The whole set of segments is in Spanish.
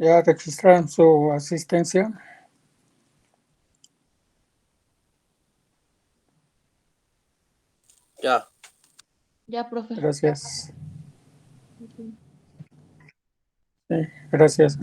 Ya registraron su asistencia. Ya. Ya, profe. Gracias. Ok. Sí, gracias.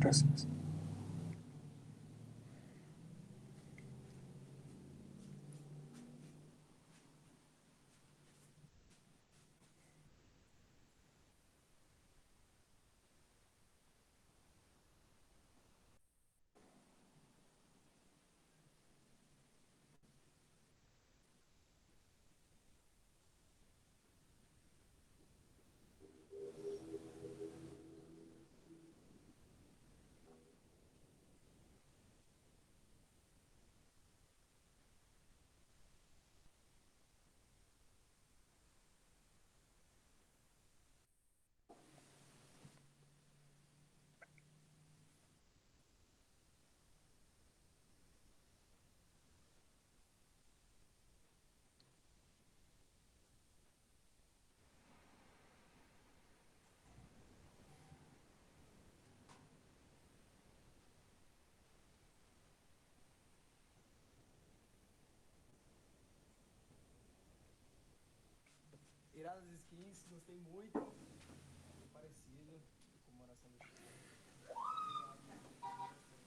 Iradas skins, gostei muito. Muito parecido com comemoração do Chile. Obrigado, gostei bastante.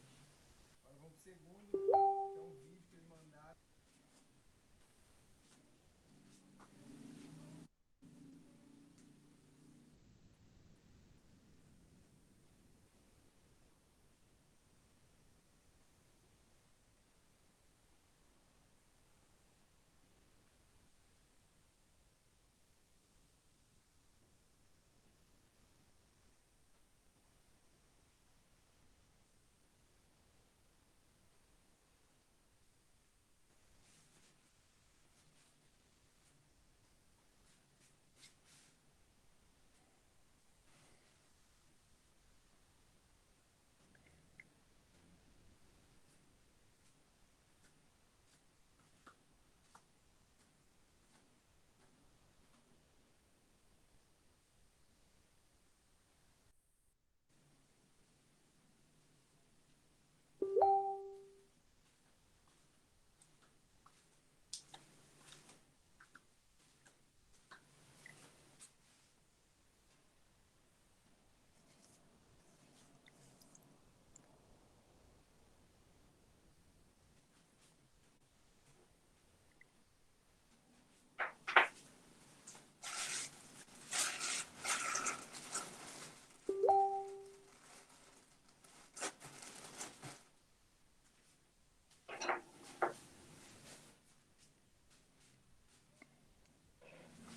Agora vamos pro segundo, que é um vídeo que eles mandaram.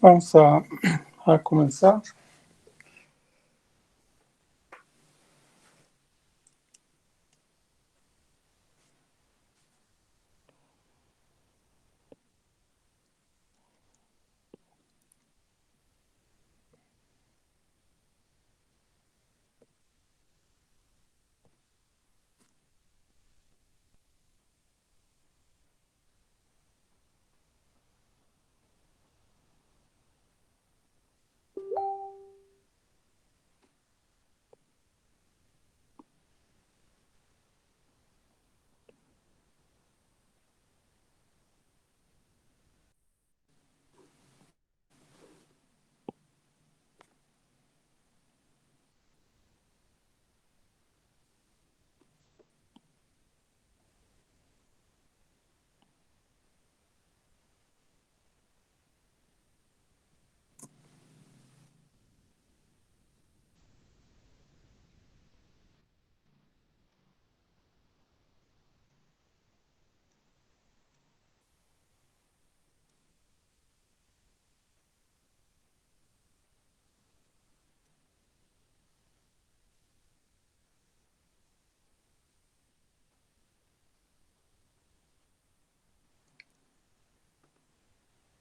Vamos a comenzar.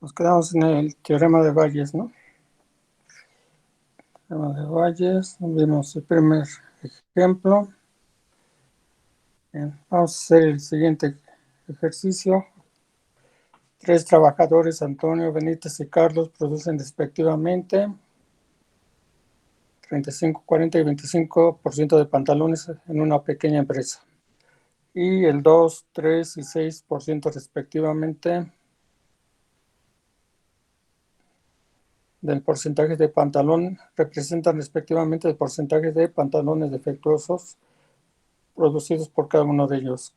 Nos quedamos en el teorema de Bayes, ¿no? Teorema de Bayes. Vimos el primer ejemplo. Bien, vamos a hacer el siguiente ejercicio. 3 trabajadores, Antonio, Benítez y Carlos, producen respectivamente 35, 40 y 25% de pantalones en una pequeña empresa. Y el 2, 3 y 6% respectivamente del porcentaje de pantalón representan respectivamente el porcentaje de pantalones defectuosos producidos por cada uno de ellos.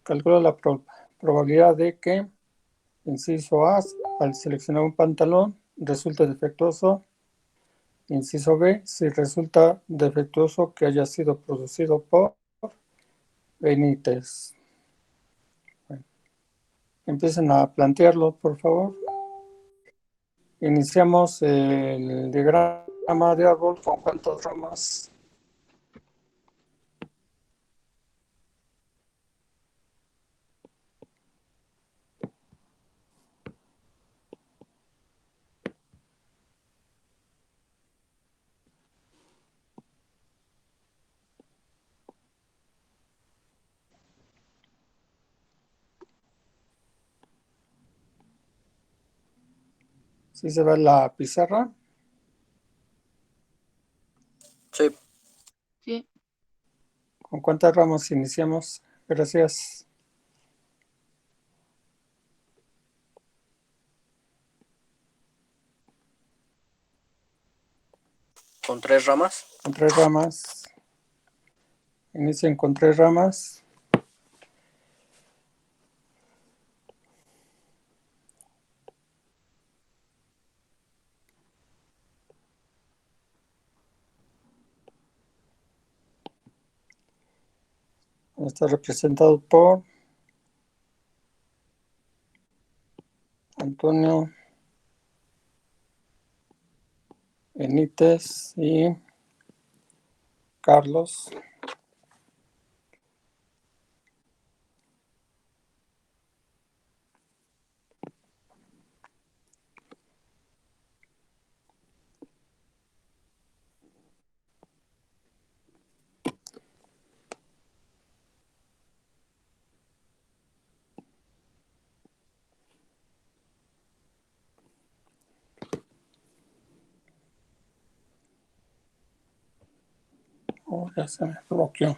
Calcula la probabilidad de que, inciso A, al seleccionar un pantalón, resulte defectuoso. Inciso B, si resulta defectuoso, que haya sido producido por Benítez. Bueno, empiecen a plantearlo, por favor. Iniciamos el diagrama de árbol con cuántas ramas. ¿Sí se ve la pizarra? Sí, Sí. ¿Con cuántas ramas iniciamos? Gracias. con 3 ramas. Con 3 ramas. Inicien con 3 ramas. Está representado por Antonio, Benítez y Carlos. Oh, ya se me bloqueó.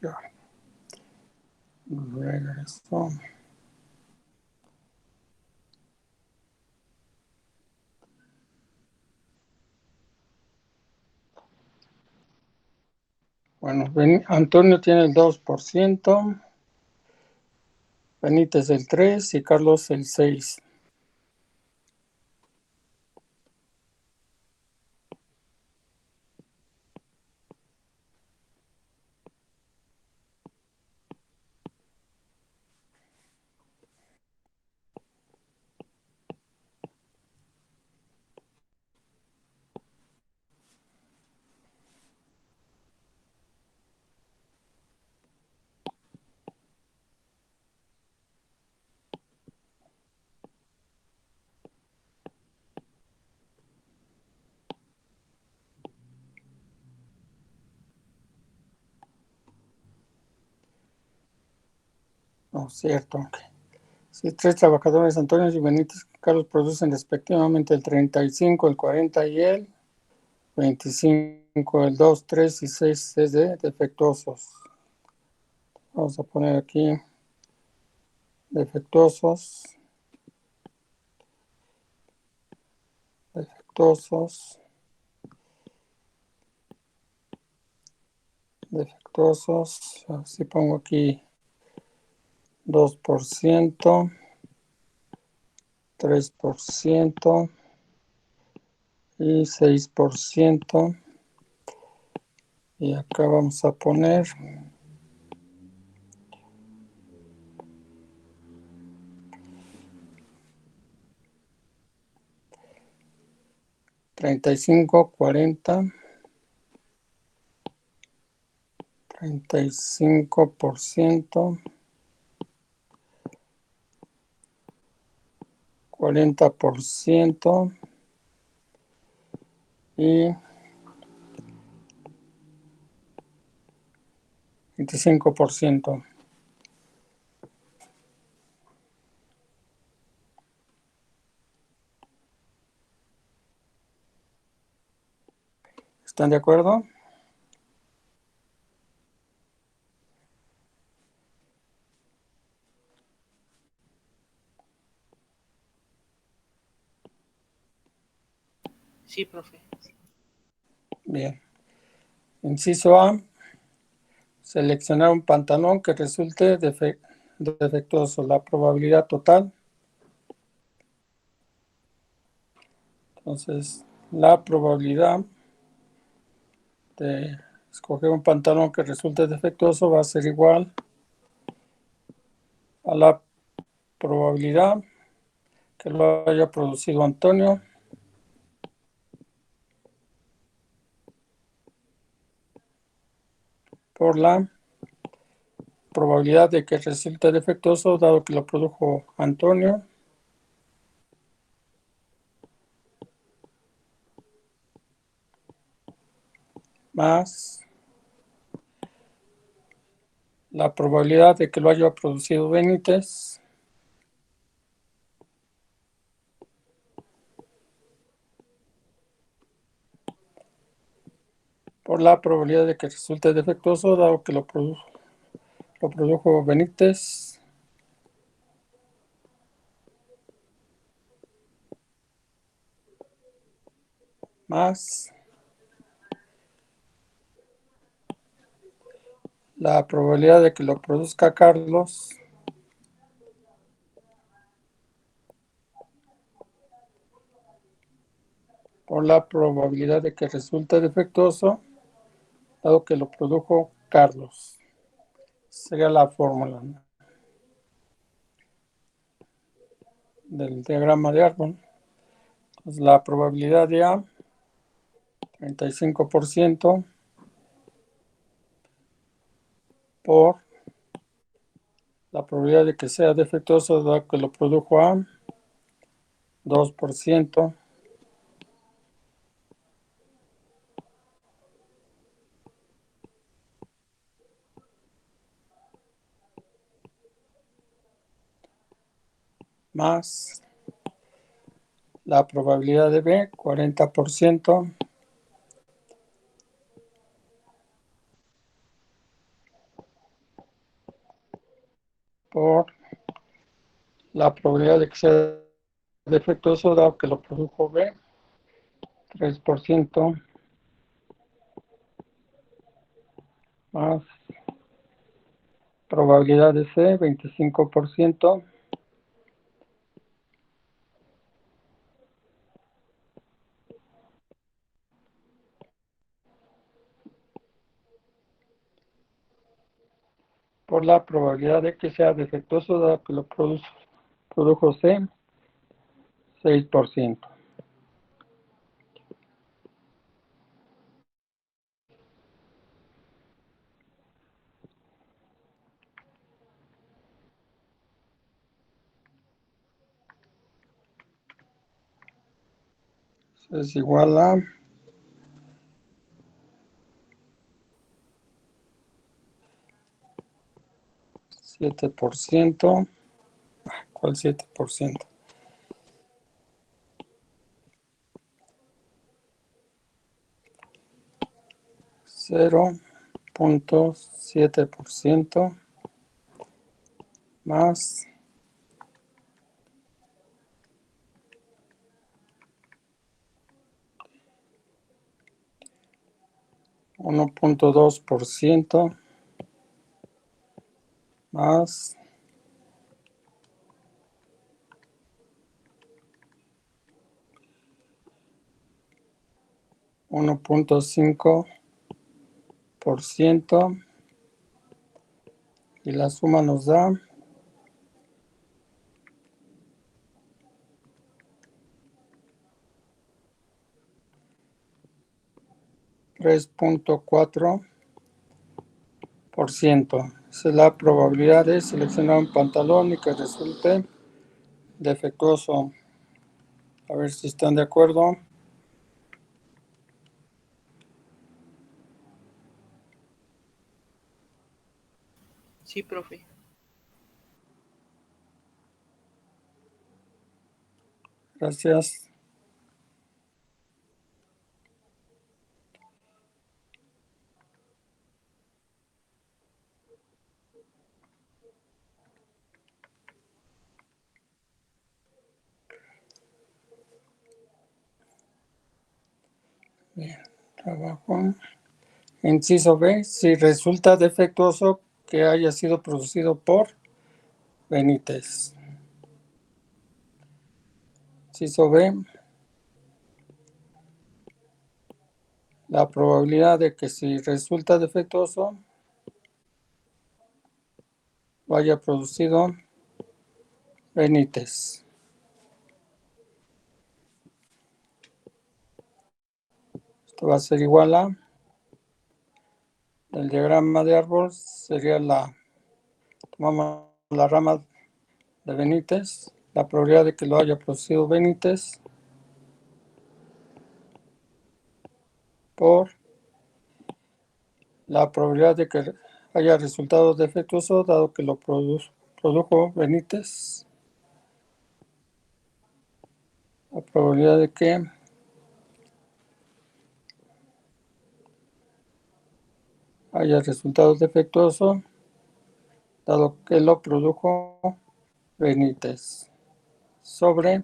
Ya. Regresó. Bueno, Antonio tiene el 2%, Benítez el 3% y Carlos el 6%. No, cierto. Si 3 trabajadores, Antonio y Benítez Carlos, producen respectivamente el 35, el 40 y el 25, el 2, 3 y 6 es de defectuosos. Vamos a poner aquí defectuosos, defectuosos, defectuosos. Así pongo aquí 2%, 3% y 6%. Y acá vamos a poner 35, 40, 35%, 40%, y 25%. ¿Están de acuerdo? Sí, profe. Bien. Inciso A. Seleccionar un pantalón que resulte defectuoso. La probabilidad total. Entonces, la probabilidad de escoger un pantalón que resulte defectuoso va a ser igual a la probabilidad que lo haya producido Antonio por la probabilidad de que resulte defectuoso dado que lo produjo Antonio más la probabilidad de que lo haya producido Benítez por la probabilidad de que resulte defectuoso dado que lo produjo Benítez más la probabilidad de que lo produzca Carlos por la probabilidad de que resulte defectuoso dado que lo produjo Carlos. Sería la fórmula del diagrama de árbol. Entonces, la probabilidad de A, 35% por la probabilidad de que sea defectuoso dado que lo produjo A, 2%, más la probabilidad de B, 40%, por la probabilidad de que sea defectuoso dado que lo produjo B, 3%, más probabilidad de C, 25%, por la probabilidad de que sea defectuoso dado que lo produjo C, 6%. Es igual a 7%. ¿Cuál 7%? 0.7% más 1.2% más 1.5% y la suma nos da 3.4%. Esa es la probabilidad de seleccionar un pantalón y que resulte defectuoso. A ver si están de acuerdo. Sí, profe. Gracias. Bien, trabajo. Inciso B, si resulta defectuoso que haya sido producido por Benítez. Inciso B, la probabilidad de que si resulta defectuoso lo haya producido Benítez. Esto va a ser igual a, el diagrama de árbol sería tomamos la rama de Benítez, la probabilidad de que lo haya producido Benítez por la probabilidad de que haya resultado defectuoso dado que lo produjo Benítez. La probabilidad de que haya resultado defectuoso dado que lo produjo Benítez sobre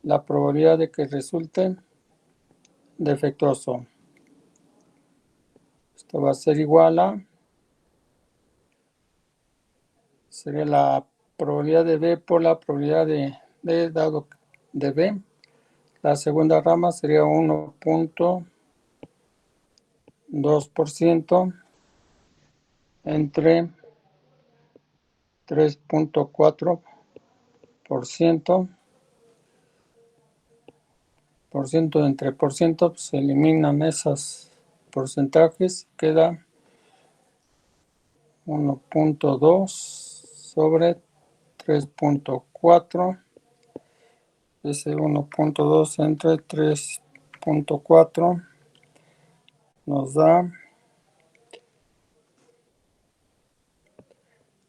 la probabilidad de que resulte defectuoso. Esto va a ser igual a, sería la probabilidad de B por la probabilidad de D dado de B. La segunda rama sería 1.2% entre 3.4%. Por ciento entre por ciento, pues se eliminan esos porcentajes, queda 1.2 sobre 3.4. Ese 1.2 entre 3.4 nos da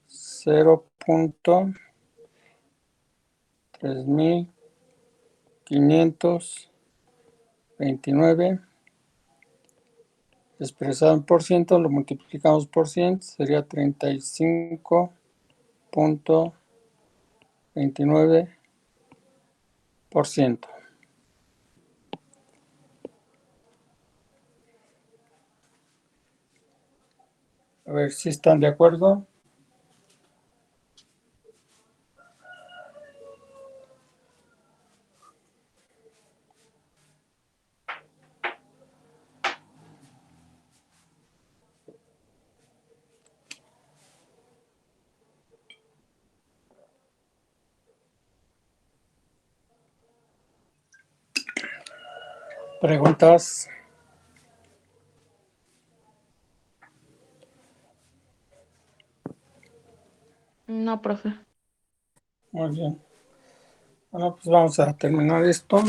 0.3529 expresado en por ciento, lo multiplicamos por 100, sería 35.29%. A ver si están de acuerdo. ¿Preguntas? No, profe. Muy bien. Bueno, pues vamos a terminar esto.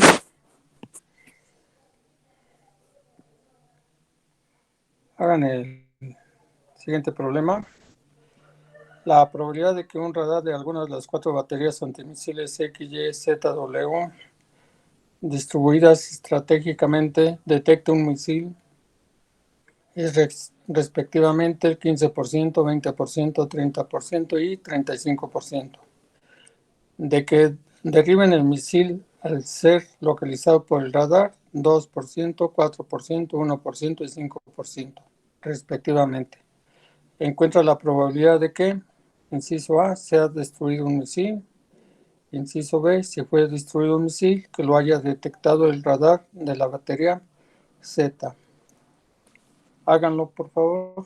Hagan el siguiente problema. La probabilidad de que un radar de alguna de las 4 baterías antimisiles X, Y, Z, W distribuidas estratégicamente detecte un misil es respectivamente el 15%, 20%, 30% y 35%. De que derriben el misil al ser localizado por el radar, 2%, 4%, 1% y 5%, respectivamente. Encuentra la probabilidad de que, inciso A, sea destruido un misil. Inciso B, si fue destruido un misil, que lo haya detectado el radar de la batería Z. Háganlo, por favor.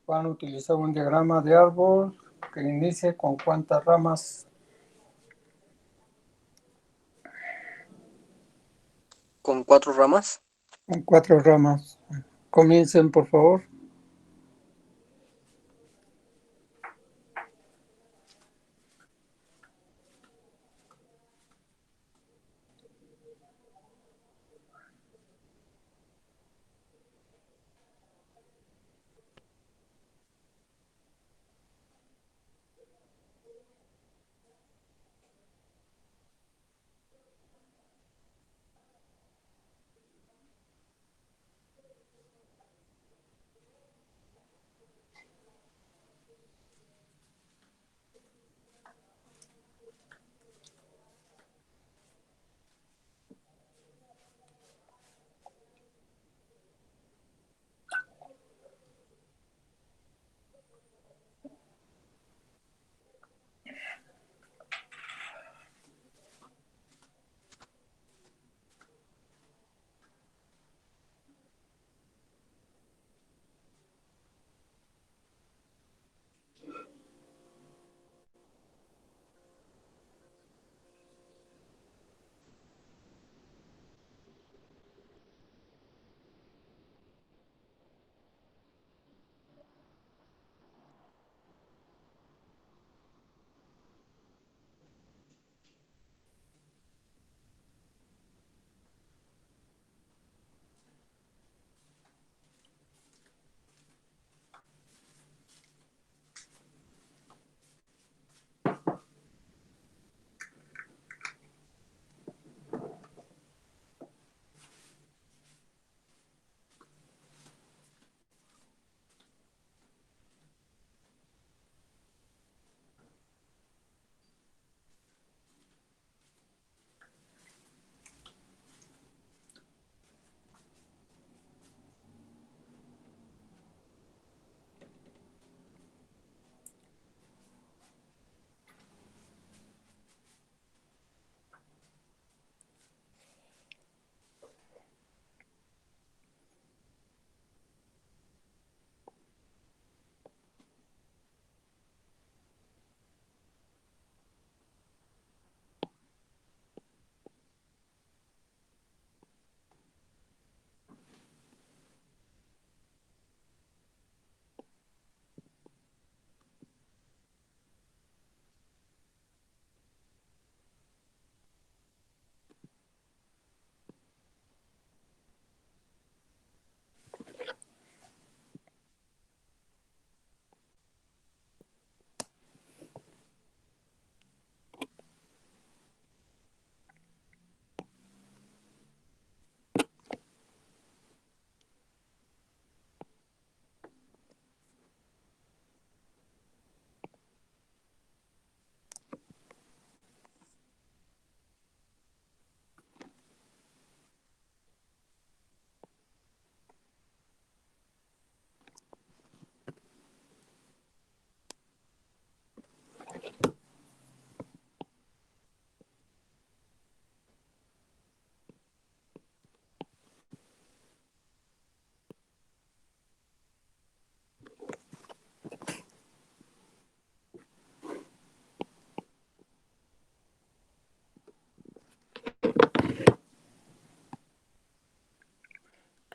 Van a utilizar un diagrama de árbol que inicie con cuántas ramas. Con 4 ramas. Con 4 ramas. Comiencen, por favor.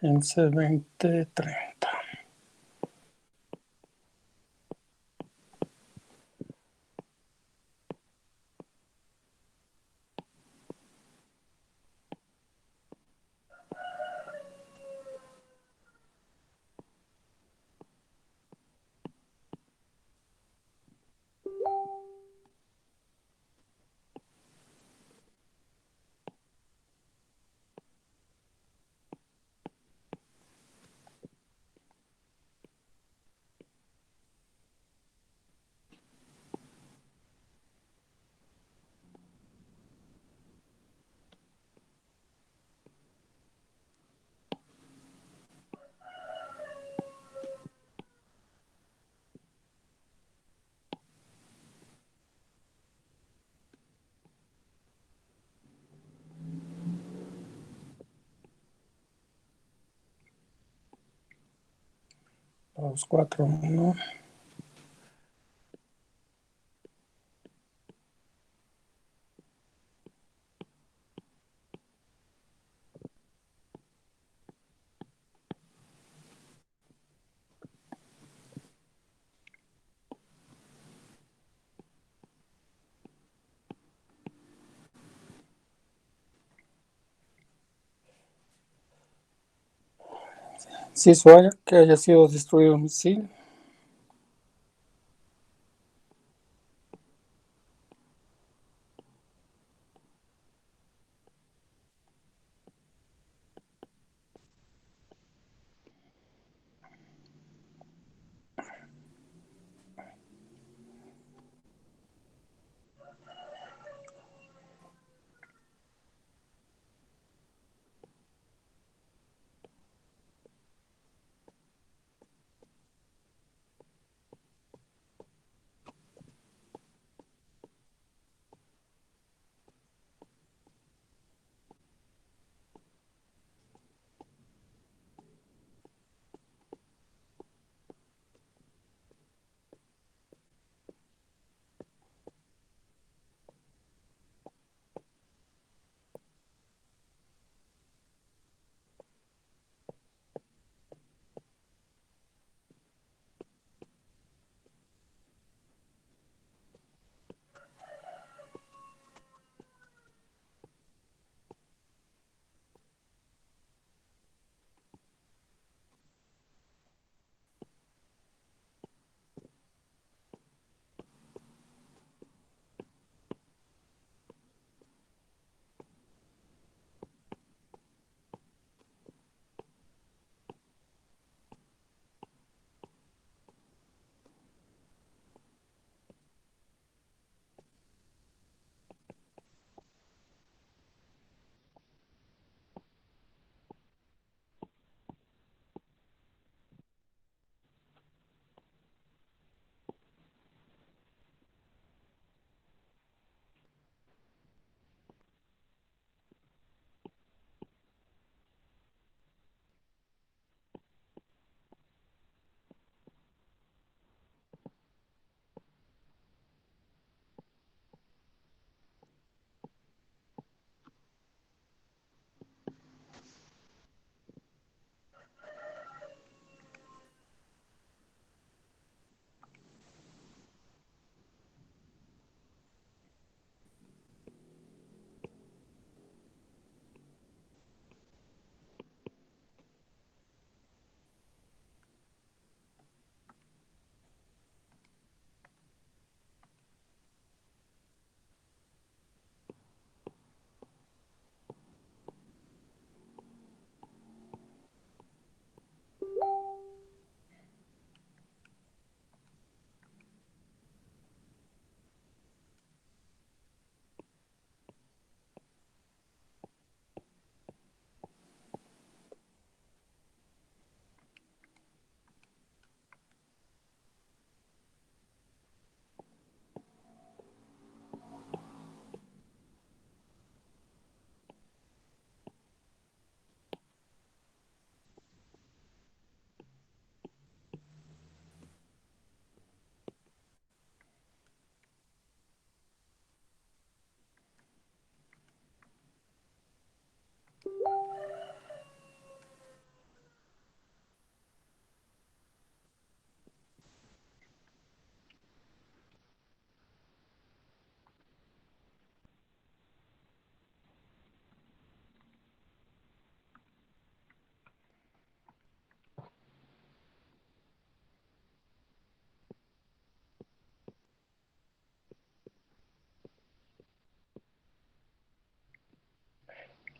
15, 20, 30. Dos, 4, 1. Si suena que haya sido destruido un misil.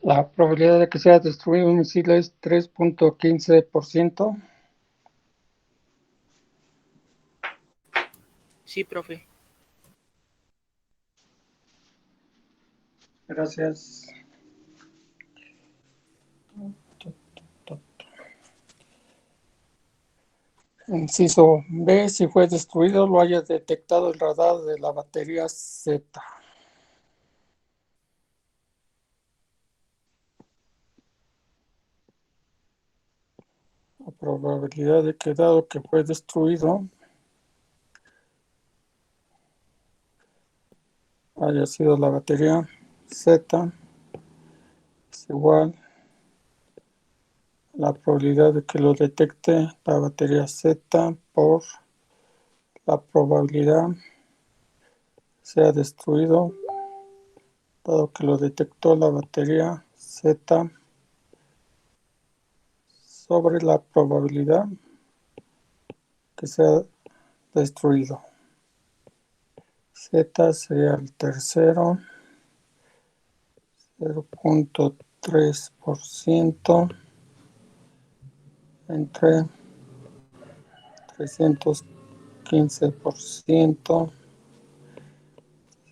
La probabilidad de que sea destruido un misil es 3.15%. Sí, profe. Gracias. Inciso B, si fue destruido, lo haya detectado el radar de la batería Z. La probabilidad de que dado que fue destruido haya sido la batería Z es igual a la probabilidad de que lo detecte la batería Z por la probabilidad sea destruido dado que lo detectó la batería Z sobre la probabilidad que sea destruido. Z sería el tercero, 0.3% entre 315%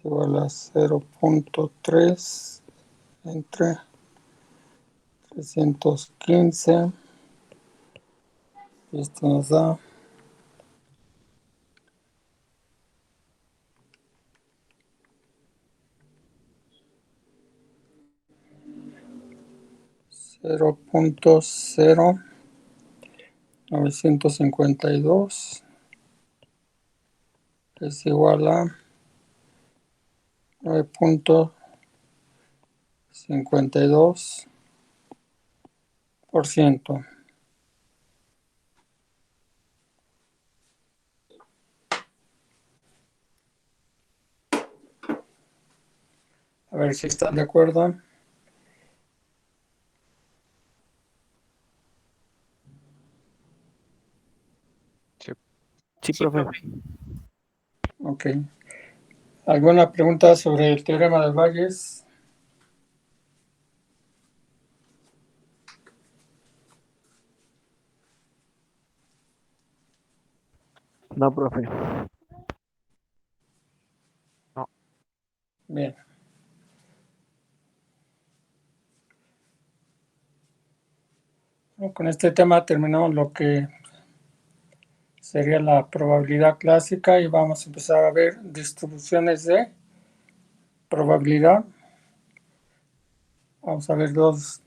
igual a 0.3 entre 315. Y esto nos da 0.0952 es igual a 9.52%. A ver si están de acuerdo. Sí, profe. Ok. ¿Alguna pregunta sobre el teorema de Bayes? No, profe. No. Bien. Bueno, con este tema terminamos lo que sería la probabilidad clásica y vamos a empezar a ver distribuciones de probabilidad. Vamos a ver dos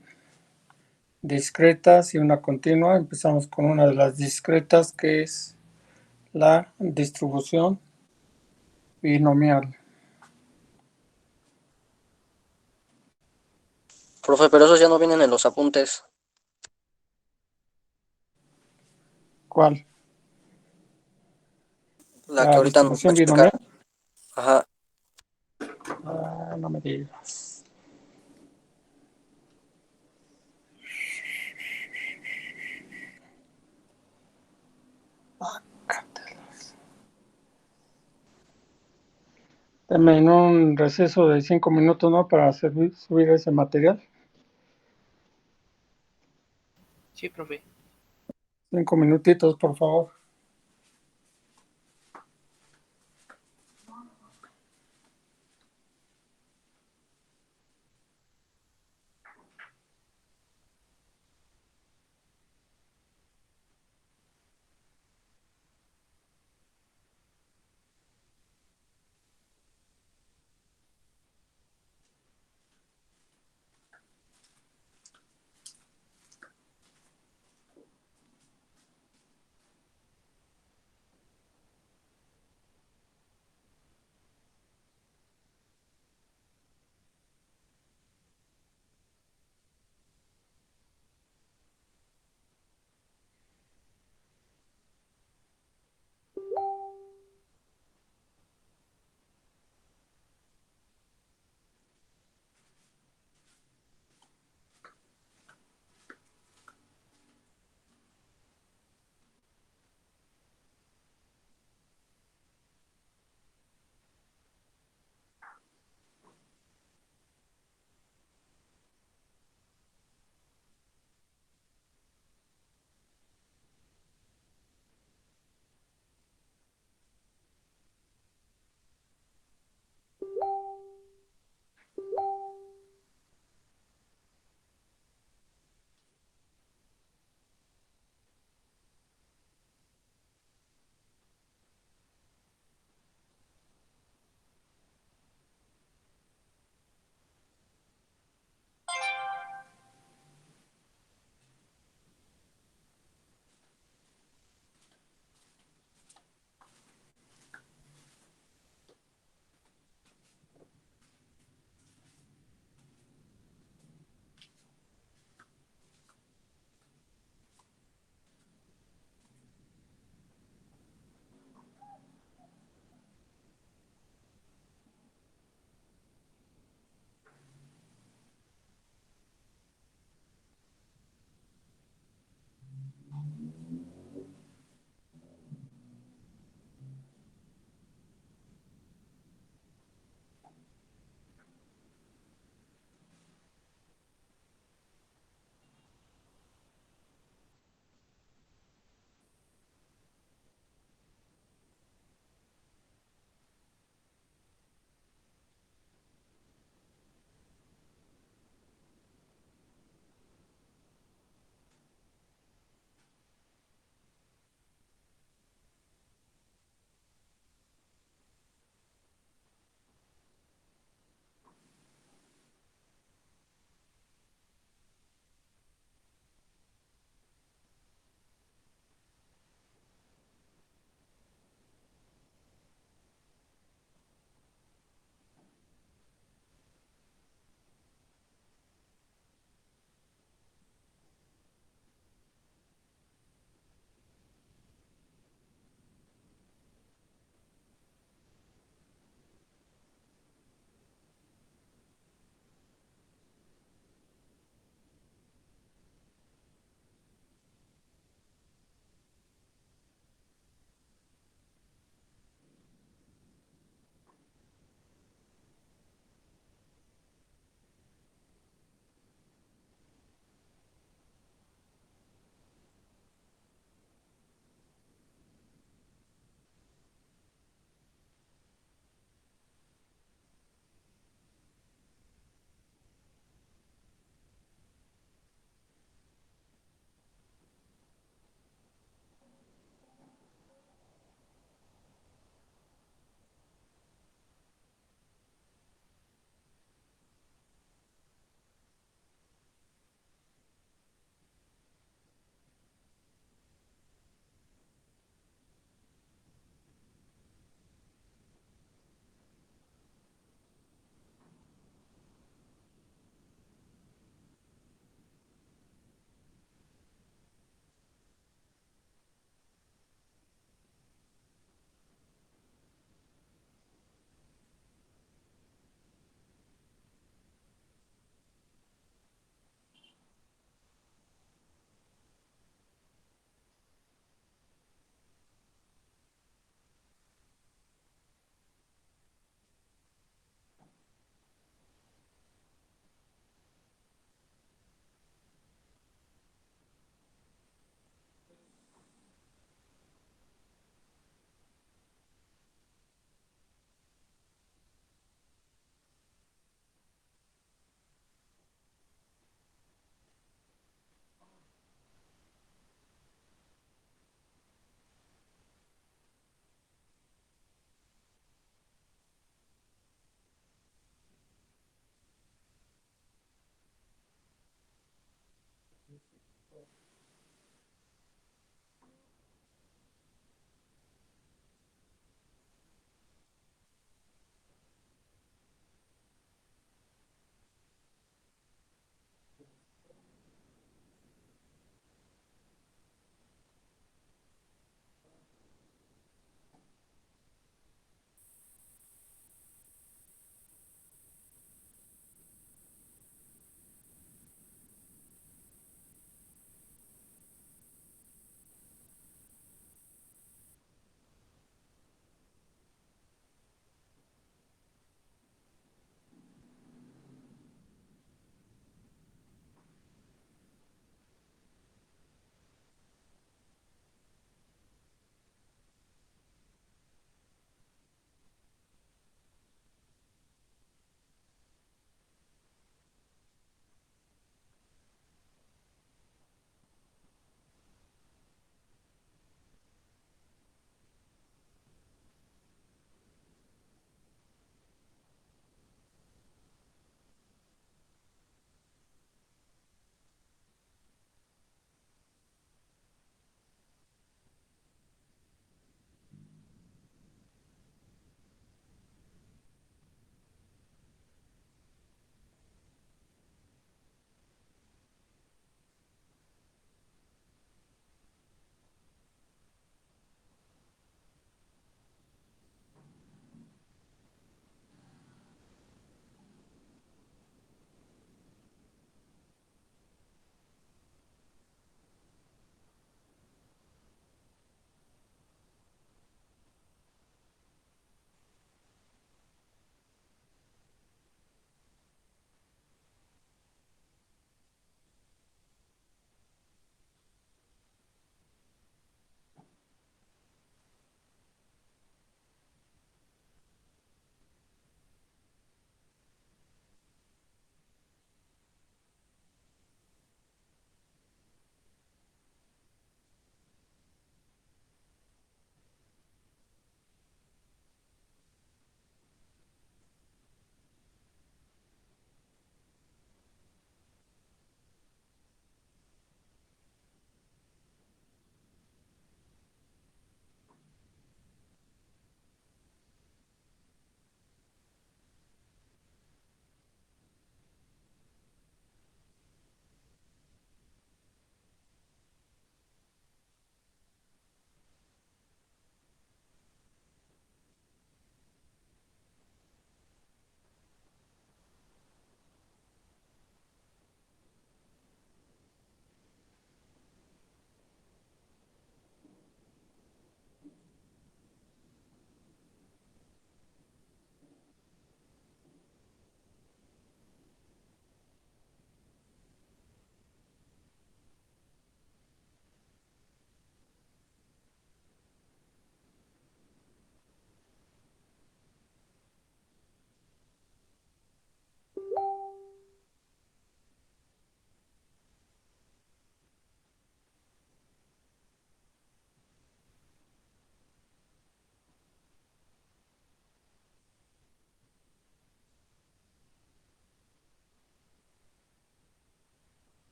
discretas y una continua. Empezamos con una de las discretas que es la distribución binomial. Profe, pero esos ya no vienen en los apuntes. ¿Cuál? La que La ahorita nos va a distribución explicar. binomial. Ajá. No me digas. Deme en un receso de 5 minutos, ¿no? Para subir ese material. Sí, profe. 5 minutitos, por favor.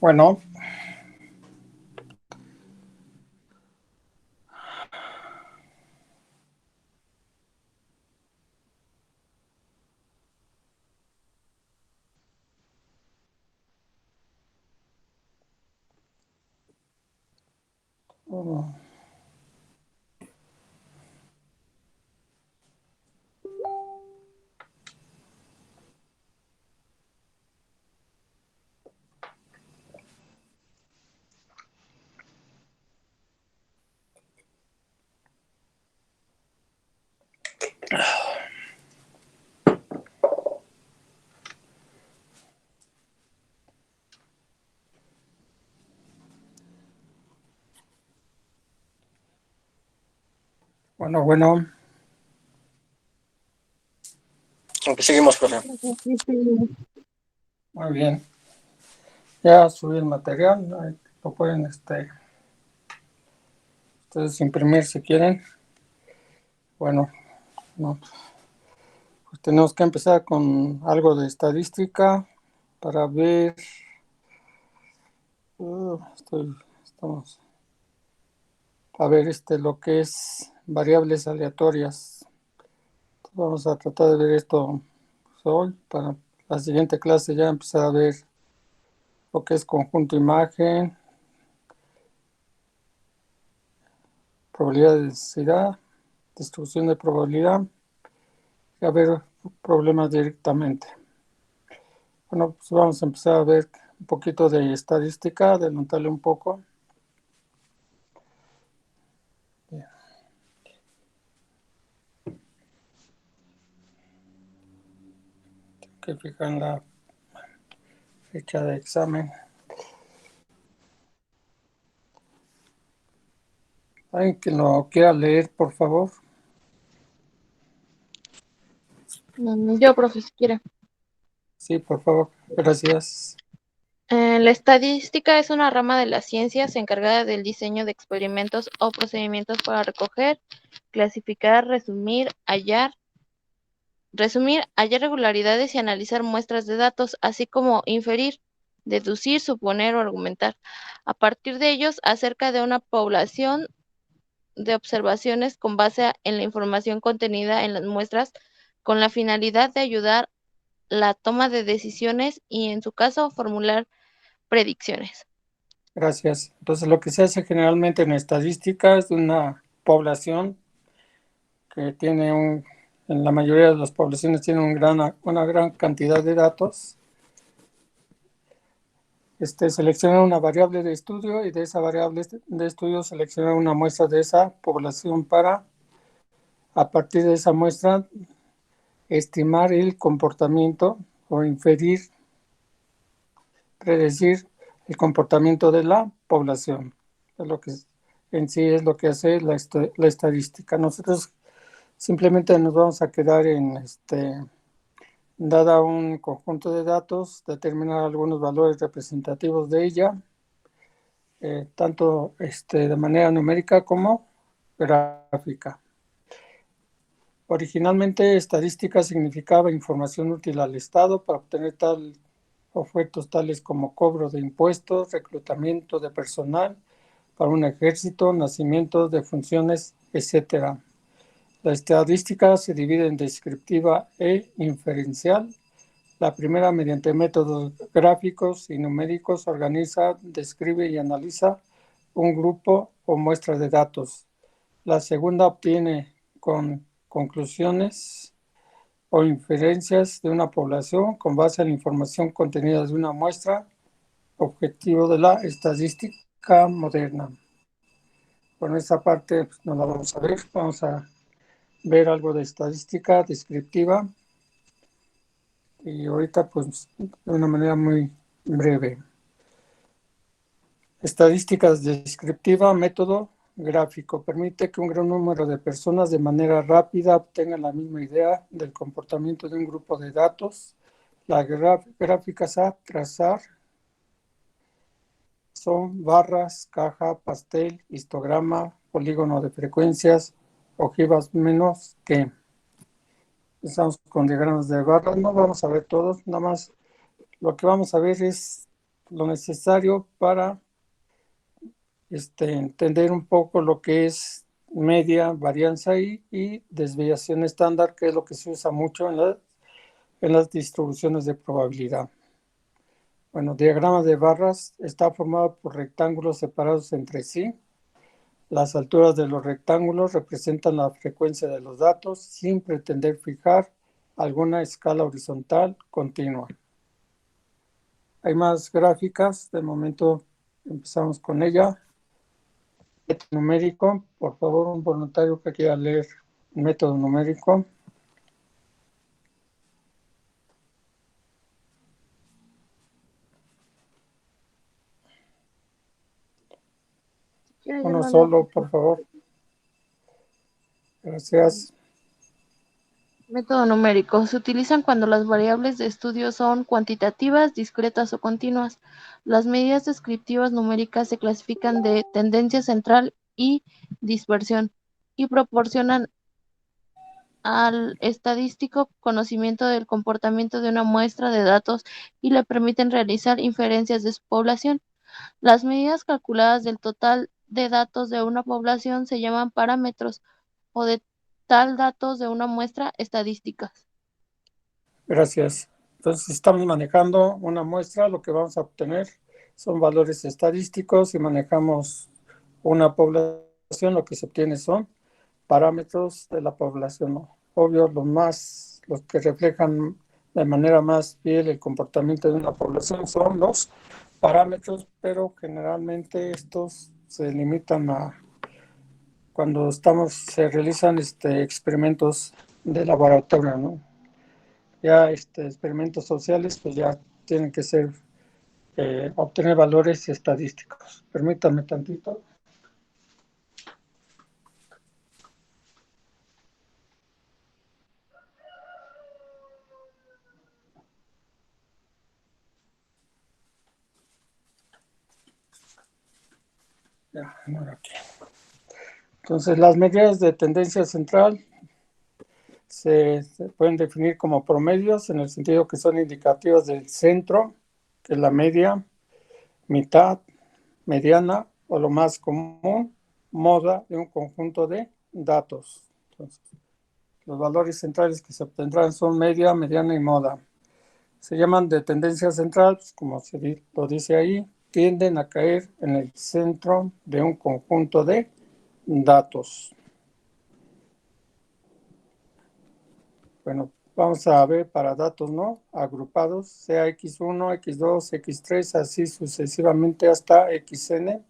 Bueno, mm, bueno, Aunque seguimos, profe. muy bien. Ya subí el material, ahí lo pueden ustedes imprimir si quieren. Bueno, no, pues tenemos que empezar con algo de estadística para ver, estamos, a ver lo que es variables aleatorias. Vamos a tratar de ver esto pues, hoy para la siguiente clase ya empezar a ver lo que es conjunto imagen, probabilidad de densidad, distribución de probabilidad y a ver problemas directamente. Bueno, pues vamos a empezar a ver un poquito de estadística, adelantarle un poco. Bien. Tengo que fijar en la fecha de examen. ¿Alguien que lo quiera leer, por favor? Yo, profe, si quiere. Sí, por favor. Gracias. La estadística es una rama de las ciencias encargada del diseño de experimentos o procedimientos para recoger, clasificar, hallar regularidades y analizar muestras de datos, así como inferir, deducir, suponer o argumentar a partir de ellos acerca de una población de observaciones con base en la información contenida en las muestras con la finalidad de ayudar la toma de decisiones y, en su caso, formular predicciones. Gracias. Entonces, lo que se hace generalmente en estadística es una población que tiene en la mayoría de las poblaciones tiene una gran cantidad de datos. seleccionar una variable de estudio y de esa variable de estudio seleccionar una muestra de esa población para, a partir de esa muestra, estimar el comportamiento o inferir, predecir el comportamiento de la población. Es lo que en sí es lo que hace la estadística. Nosotros simplemente nos vamos a quedar en dada un conjunto de datos, determinar algunos valores representativos de ella, tanto de manera numérica como gráfica. Originalmente, estadística significaba información útil al Estado para obtener ofertos tales como cobro de impuestos, reclutamiento de personal para un ejército, nacimiento de funciones, etc. La estadística se divide en descriptiva e inferencial. La primera, mediante métodos gráficos y numéricos, organiza, describe y analiza un grupo o muestra de datos. La segunda obtiene con conclusiones o inferencias de una población con base en la información contenida de una muestra, objetivo de la estadística moderna. Bueno, esta parte pues, no la vamos a ver. Vamos a ver algo de estadística descriptiva y ahorita pues de una manera muy breve. Estadísticas descriptiva, método gráfico. Permite que un gran número de personas de manera rápida obtengan la misma idea del comportamiento de un grupo de datos. Las gráficas a trazar son barras, caja, pastel, histograma, polígono de frecuencias, ojivas menos que. Estamos con diagramas de barras, no vamos a ver todos, nada más lo que vamos a ver es lo necesario para entender un poco lo que es media, varianza y desviación estándar, que es lo que se usa mucho en las distribuciones de probabilidad. Bueno, diagrama de barras está formado por rectángulos separados entre sí. Las alturas de los rectángulos representan la frecuencia de los datos sin pretender fijar alguna escala horizontal continua. Hay más gráficas, de momento empezamos con ella. Método numérico, por favor, un voluntario que quiera leer método numérico. Uno solo, por favor. Gracias. Método numérico. Se utilizan cuando las variables de estudio son cuantitativas, discretas o continuas. Las medidas descriptivas numéricas se clasifican de tendencia central y dispersión y proporcionan al estadístico conocimiento del comportamiento de una muestra de datos y le permiten realizar inferencias de su población. Las medidas calculadas del total de datos de una población se llaman parámetros o de tal datos de una muestra estadísticas. Gracias. Entonces, estamos manejando una muestra, lo que vamos a obtener son valores estadísticos y manejamos una población, lo que se obtiene son parámetros de la población. Obvio, los que reflejan de manera más fiel el comportamiento de una población son los parámetros, pero generalmente estos se limitan a cuando se realizan experimentos de laboratorio, ¿no? Ya experimentos sociales, pues ya tienen que ser obtener valores estadísticos. Permítame tantito. Ya, bueno, aquí. Entonces, las medidas de tendencia central se pueden definir como promedios en el sentido que son indicativas del centro, que es la media, mitad, mediana o lo más común, moda de un conjunto de datos. Entonces, los valores centrales que se obtendrán son media, mediana y moda. Se llaman de tendencia central, pues como lo dice ahí, tienden a caer en el centro de un conjunto de datos. Bueno, Vamos a ver para datos no agrupados, sea X1, X2, X3, así sucesivamente hasta Xn,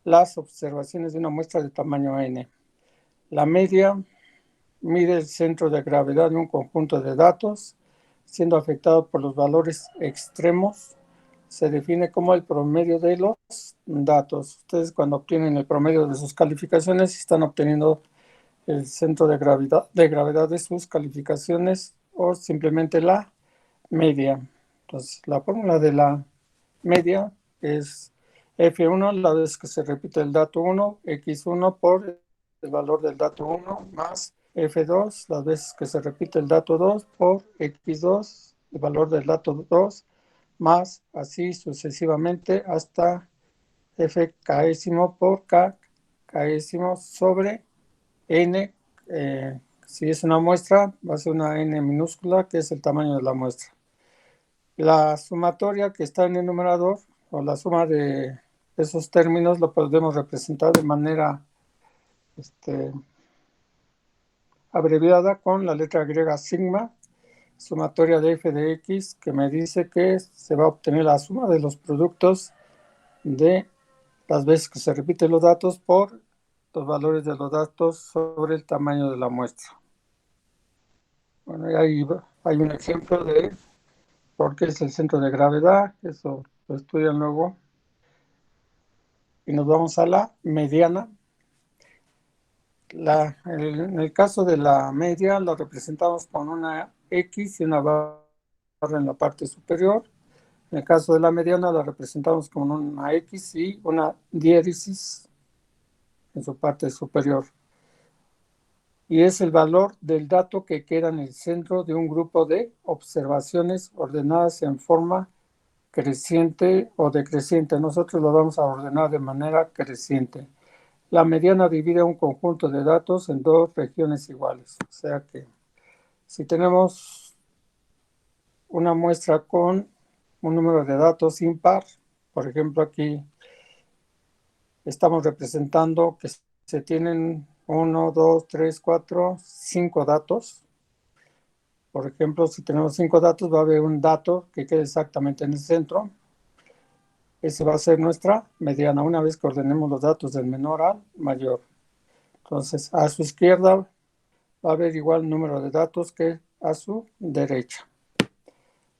las observaciones de una muestra de tamaño n. La media mide el centro de gravedad de un conjunto de datos, siendo afectado por los valores extremos. Se define como el promedio de los datos. Ustedes cuando obtienen el promedio de sus calificaciones están obteniendo el centro de gravedad de sus calificaciones o simplemente la media. Entonces, la fórmula de la media es F1 la vez que se repite el dato 1, X1 por el valor del dato 1 más F2 las veces que se repite el dato 2 por X2, el valor del dato 2, más así sucesivamente hasta F késimo por K késimo sobre N. Si es una muestra, va a ser una N minúscula, que es el tamaño de la muestra. La sumatoria que está en el numerador, o la suma de esos términos, lo podemos representar de manera abreviada con la letra griega sigma, sumatoria de f de x, que me dice que se va a obtener la suma de los productos de las veces que se repiten los datos por los valores de los datos sobre el tamaño de la muestra. Bueno, y ahí hay un ejemplo de por qué es el centro de gravedad, eso lo estudian luego. Y nos vamos a la mediana. En el caso de la media lo representamos con una X y una barra en la parte superior. En el caso de la mediana la representamos con una X y una diéresis en su parte superior. Y es el valor del dato que queda en el centro de un grupo de observaciones ordenadas en forma creciente o decreciente. Nosotros lo vamos a ordenar de manera creciente. La mediana divide un conjunto de datos en dos regiones iguales. O sea que si tenemos una muestra con un número de datos impar, por ejemplo aquí estamos representando que se tienen 1, 2, 3, 4, 5 datos. Por ejemplo, si tenemos 5 datos, va a haber un dato que quede exactamente en el centro. Ese va a ser nuestra mediana, una vez que ordenemos los datos del menor al mayor. Entonces, a su izquierda va a haber igual número de datos que a su derecha.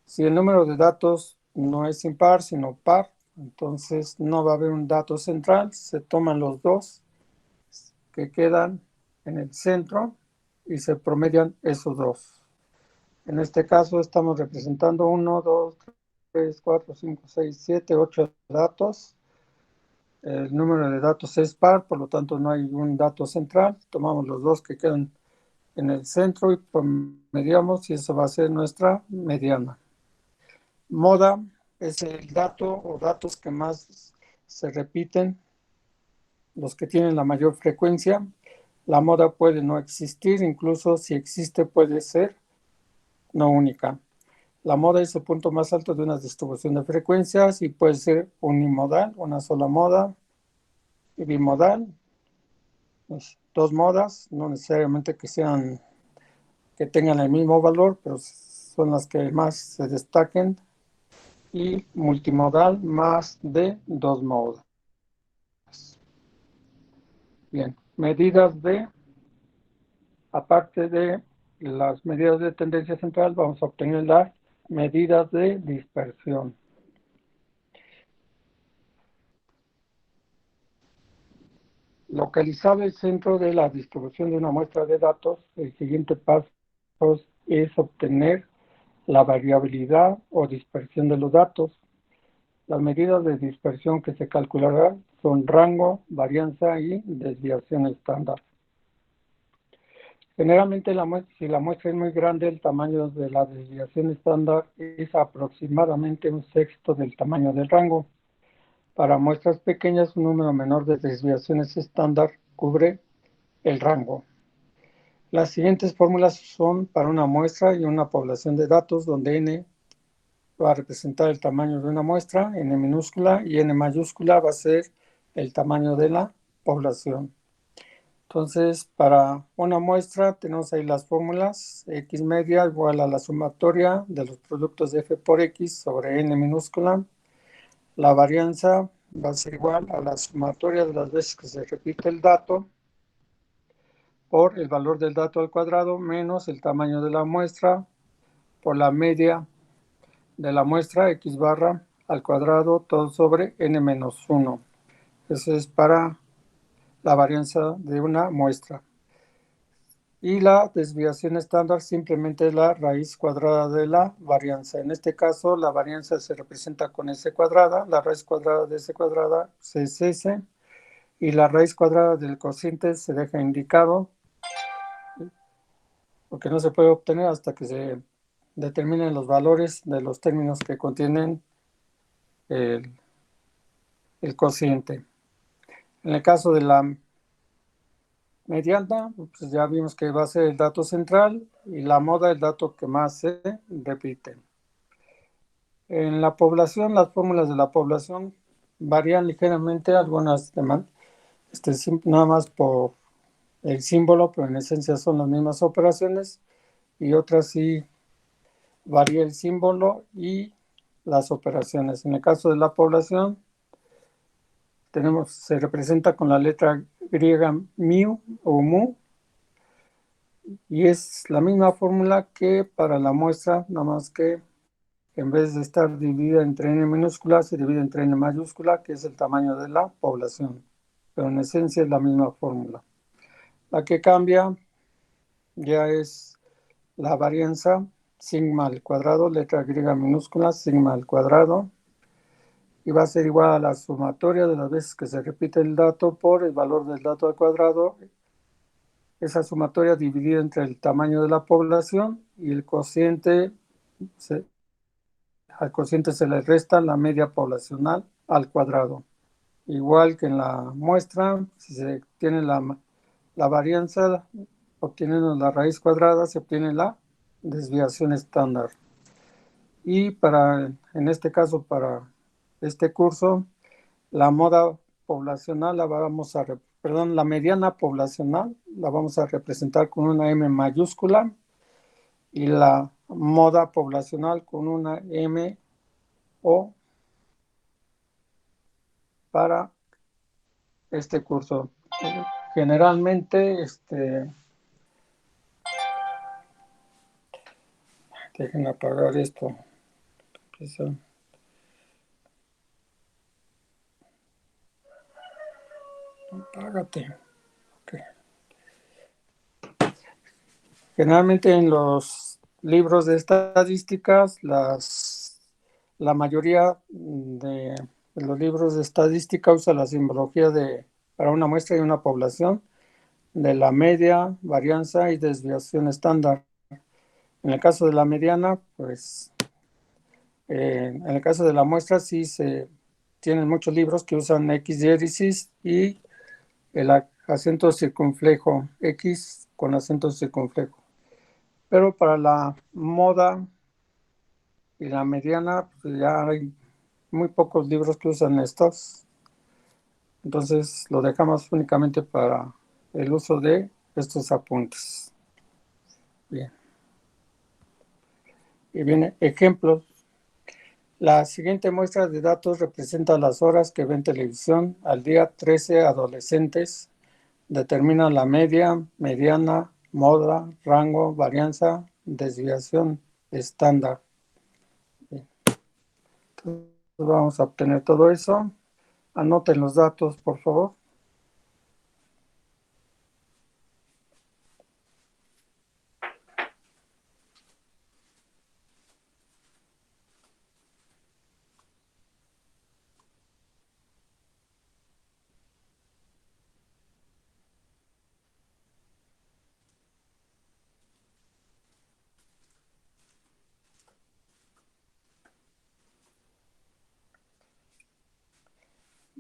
Si el número de datos no es impar, sino par, entonces no va a haber un dato central. Se toman los dos que quedan en el centro y se promedian esos dos. En este caso estamos representando 1, 2, 3, 4, 5, 6, 7, 8 datos. El número de datos es par, por lo tanto no hay un dato central. Tomamos los dos que quedan en el centro y promediamos y eso va a ser nuestra mediana. Moda es el dato o datos que más se repiten, los que tienen la mayor frecuencia. La moda puede no existir, incluso si existe puede ser no única. La moda es el punto más alto de una distribución de frecuencias y puede ser unimodal, una sola moda, y bimodal, pues, dos modas, no necesariamente que tengan el mismo valor, pero son las que más se destaquen, y multimodal, más de dos modas. Bien, aparte de las medidas de tendencia central, vamos a obtener las medidas de dispersión. Localizado el centro de la distribución de una muestra de datos, el siguiente paso es obtener la variabilidad o dispersión de los datos. Las medidas de dispersión que se calcularán son rango, varianza y desviación estándar. Generalmente, si la muestra es muy grande, el tamaño de la desviación estándar es aproximadamente un sexto del tamaño del rango. Para muestras pequeñas, un número menor de desviaciones estándar cubre el rango. Las siguientes fórmulas son para una muestra y una población de datos, donde n va a representar el tamaño de una muestra, n minúscula, y n mayúscula va a ser el tamaño de la población. Entonces, para una muestra tenemos ahí las fórmulas. X media igual a la sumatoria de los productos de f por x sobre n minúscula. La varianza va a ser igual a la sumatoria de las veces que se repite el dato por el valor del dato al cuadrado menos el tamaño de la muestra por la media de la muestra x barra al cuadrado todo sobre n menos 1. Eso es para la varianza de una muestra. Y la desviación estándar simplemente es la raíz cuadrada de la varianza. En este caso, la varianza se representa con s cuadrada, la raíz cuadrada de s cuadrada es s, y la raíz cuadrada del cociente se deja indicado, porque no se puede obtener hasta que se determinen los valores de los términos que contienen el, el cociente. En el caso de la mediana, pues ya vimos que va a ser el dato central y la moda el dato que más se repite. En la población, las fórmulas de la población varían ligeramente, algunas nada más por el símbolo, pero en esencia son las mismas operaciones, y otras sí varía el símbolo y las operaciones. En el caso de la población, se representa con la letra griega mu o mu, y es la misma fórmula que para la muestra, nada más que en vez de estar dividida entre n minúscula, se divide entre n mayúscula, que es el tamaño de la población. Pero en esencia es la misma fórmula. La que cambia ya es la varianza sigma al cuadrado, letra griega minúscula, sigma al cuadrado, y va a ser igual a la sumatoria de las veces que se repite el dato por el valor del dato al cuadrado. Esa sumatoria dividida entre el tamaño de la población y el cociente, al cociente se le resta la media poblacional al cuadrado. Igual que en la muestra, si se tiene la varianza, obteniendo la raíz cuadrada, se obtiene la desviación estándar. Y en este caso, para este curso, la moda poblacional la mediana poblacional la vamos a representar con una M mayúscula y la moda poblacional con una M O para este curso. Generalmente, dejen apagar esto. Apágate. Okay. Generalmente en los libros de estadísticas, la mayoría de los libros de estadística usa la simbología para una muestra y una población de la media, varianza y desviación estándar. En el caso de la mediana, pues en el caso de la muestra sí se tienen muchos libros que usan X diéresis y el acento circunflejo, X con acento circunflejo. Pero para la moda y la mediana, pues ya hay muy pocos libros que usan estos. Entonces lo dejamos únicamente para el uso de estos apuntes. Bien. Y viene ejemplos. La siguiente muestra de datos representa las horas que ven televisión al día 13 adolescentes. Determina la media, mediana, moda, rango, varianza, desviación estándar. Bien. Entonces vamos a obtener todo eso. Anoten los datos, por favor.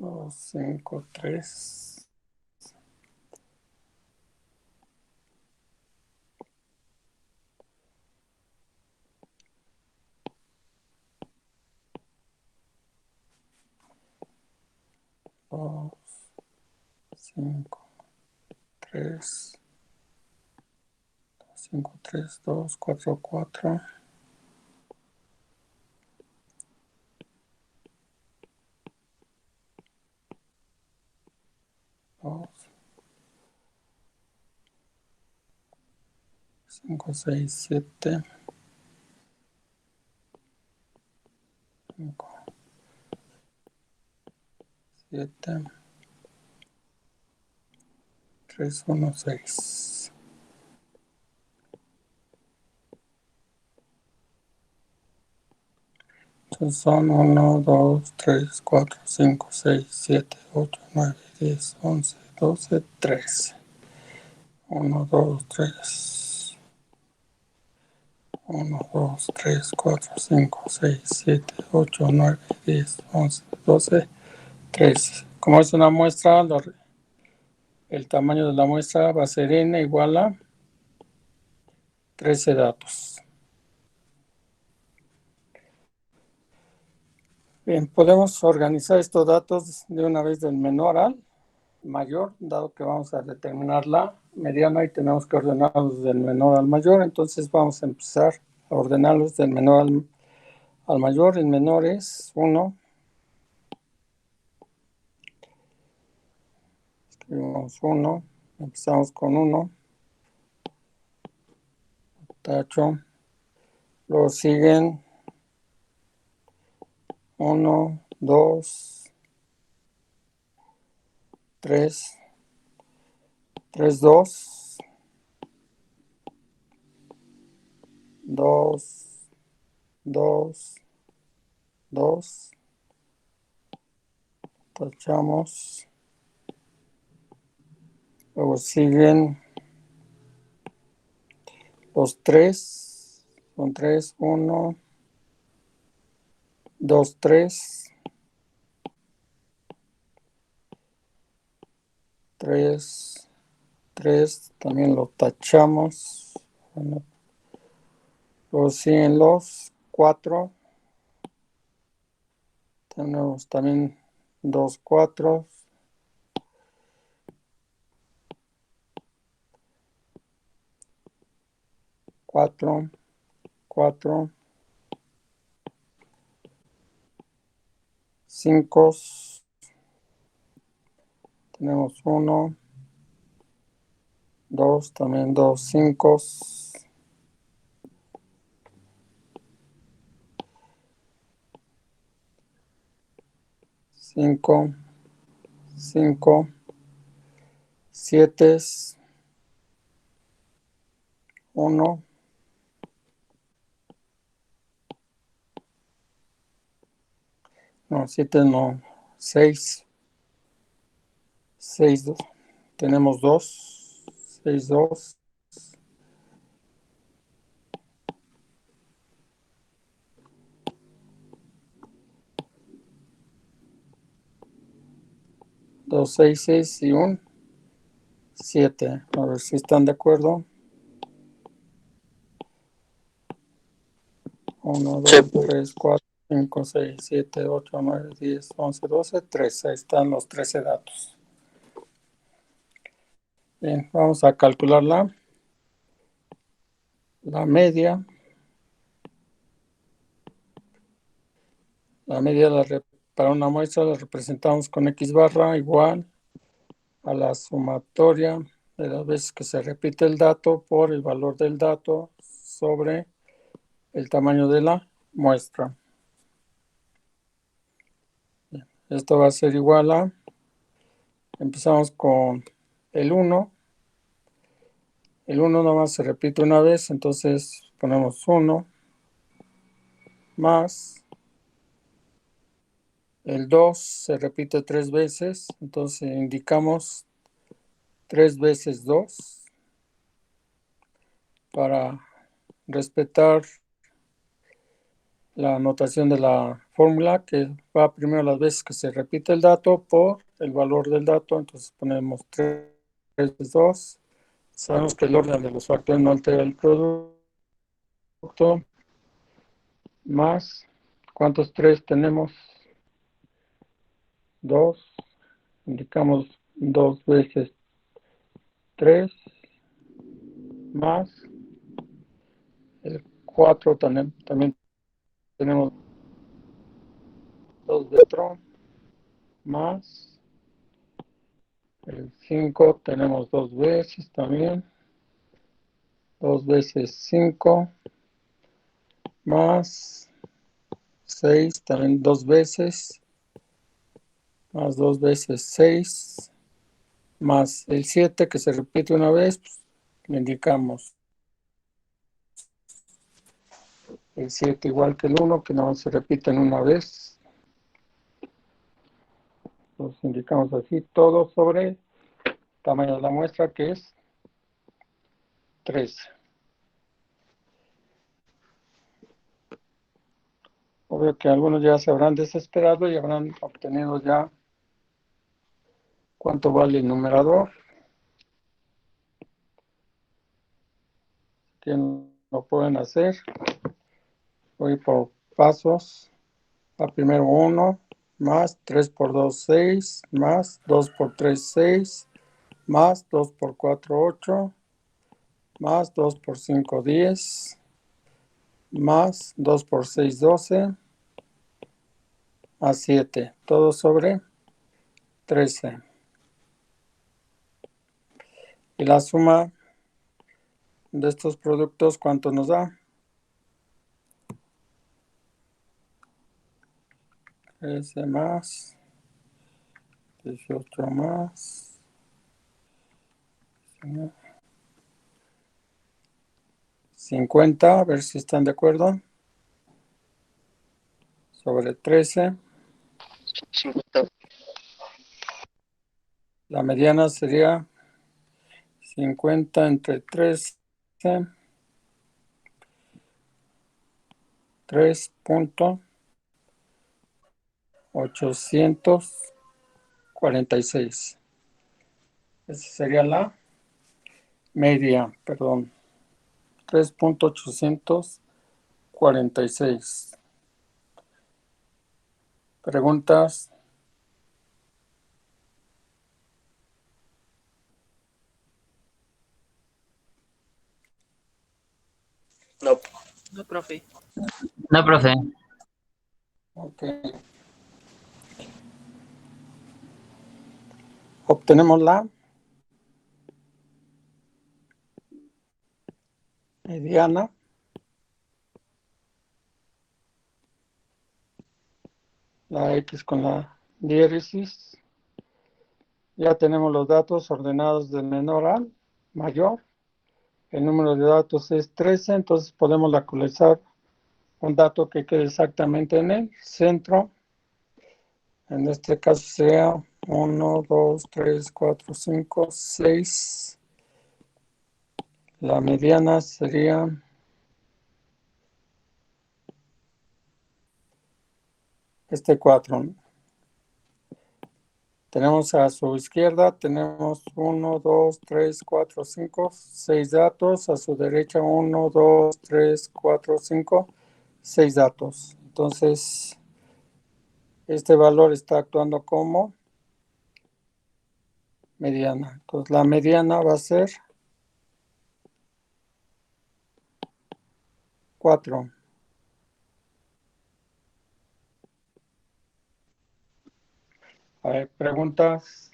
Dos, cinco, tres. Dos, cinco. 3, 5, 3, 2, 4, 4. 2, 5, 6, 7, 5, 7, 3, 1, 6. Entonces son 1, 2, 3, 4, 5, 6, 7, 8, 9, 10, 11, 12, 13. 1, 2, 3. 1, 2, 3, 4, 5, 6, 7, 8, 9, 10, 11, 12, 13. Como es una muestra, el tamaño de la muestra va a ser n igual a 13 datos. Bien, podemos organizar estos datos de una vez del menor al mayor, dado que vamos a determinar la mediana y tenemos que ordenarlos del menor al mayor. Entonces vamos a empezar a ordenarlos del menor al mayor. El menor es 1. Escribimos 1. Empezamos con 1. Tacho. Luego siguen 1, 2, 3, 3, 2, 2, 2, 2. Tachamos. Luego siguen los 3. Son 3, 1, 2, 3. 3, 3. También lo tachamos. Bueno, luego siguen los 4. Tenemos también 2, 4. 4, 4. 5. Tenemos 1, 2, también 2, 5. 5, 5, 7, 1, no, 7 no, 6, 6, tenemos 2, 6, 2, 2, 6, 6 y 1, 7. A ver si están de acuerdo. 1, 2, Sí. 3, 4, 5, 6, 7, 8, 9, 10, 11, 12, 13. Ahí están los 13 datos. Bien, vamos a calcular la media. La media para una muestra la representamos con x barra igual a la sumatoria de las veces que se repite el dato por el valor del dato sobre el tamaño de la muestra. Bien, esto va a ser igual a, empezamos con el 1. El 1 nomás se repite una vez, entonces ponemos 1 más el 2 se repite 3 veces, entonces indicamos 3 veces 2 para respetar la notación de la fórmula, que va primero las veces que se repite el dato por el valor del dato. Entonces ponemos 3 veces 2. Sabemos que el orden de los factores no altera el producto. Más, ¿cuántos 3 tenemos? 2. Indicamos 2 veces 3 más el 4 también tenemos 2 dentro, más el 5 tenemos 2 veces también, 2 veces 5, más 6 también 2 veces, más 2 veces 6, más el 7 que se repite una vez, pues, le indicamos el 7 igual que el 1, que no se repiten una vez. Los indicamos así, todo sobre tamaño de la muestra, que es 3. Obvio que algunos ya se habrán desesperado y habrán obtenido ya cuánto vale el numerador. Que lo pueden hacer. Voy por pasos. La primero 1, más 3 por 2, 6, más 2 por 3, 6, más 2 por 4, 8, más 2 por 5, 10, más 2 por 6, 12, más 7, todo sobre 13. Y la suma de estos productos, ¿cuánto nos da? 13 más 18 más 50, a ver si están de acuerdo. Sobre 13. 50. La mediana sería 50 entre 13, 3.846. Esa sería la media, perdón. 3.846. ¿Preguntas? No. No, profe. No, profe. Ok. Obtenemos la mediana. La X con la diéresis. Ya tenemos los datos ordenados de menor a mayor. El número de datos es 13, entonces podemos localizar un dato que quede exactamente en el centro. En este caso sería 1, 2, 3, 4, 5, 6. La mediana sería este 4. Tenemos a su izquierda, tenemos 1, 2, 3, 4, 5, 6 datos. A su derecha 1, 2, 3, 4, 5, 6 datos. Entonces, este valor está actuando como mediana. Entonces, la mediana va a ser 4. A ver, preguntas.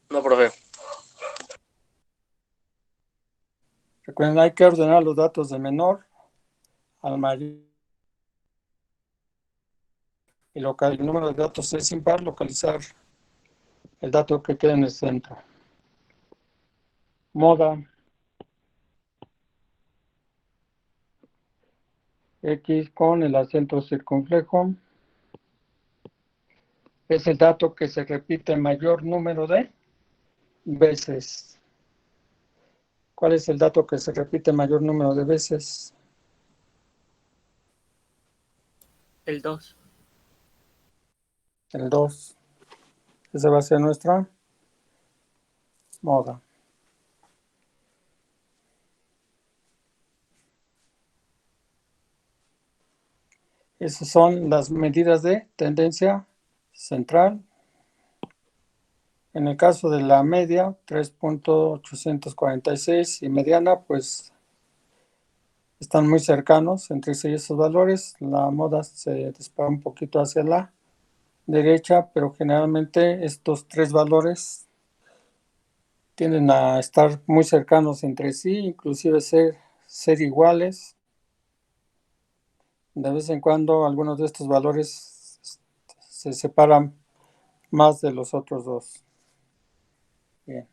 No, profe. Recuerden, hay que ordenar los datos de menor al mayor. Y el número de datos es impar, localizar el dato que queda en el centro. Moda. X con el acento circunflejo. Es el dato que se repite mayor número de veces. ¿Cuál es el dato que se repite mayor número de veces? El 2. El 2. Esa va a ser nuestra moda. Esas son las medidas de tendencia central. En el caso de la media, 3.846 y mediana, pues están muy cercanos entre sí esos valores. La moda se dispara un poquito hacia la derecha, pero generalmente estos tres valores tienden a estar muy cercanos entre sí, inclusive ser iguales. De vez en cuando algunos de estos valores se separan más de los otros dos. Bien.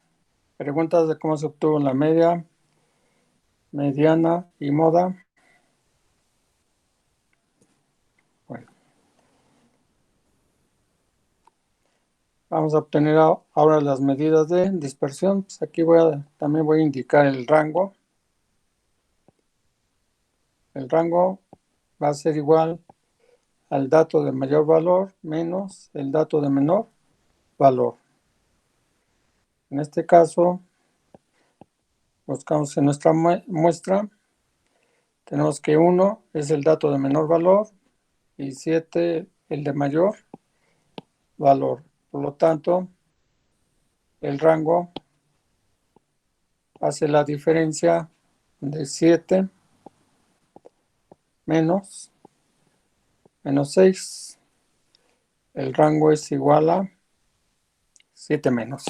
Preguntas de cómo se obtuvo la media, mediana y moda. Bueno, vamos a obtener ahora las medidas de dispersión. Pues aquí también voy a indicar el rango. El rango va a ser igual al dato de mayor valor menos el dato de menor valor. En este caso, buscamos en nuestra muestra, tenemos que 1 es el dato de menor valor y 7 el de mayor valor. Por lo tanto, el rango hace la diferencia de 7 menos 6. El rango es igual a 7 menos.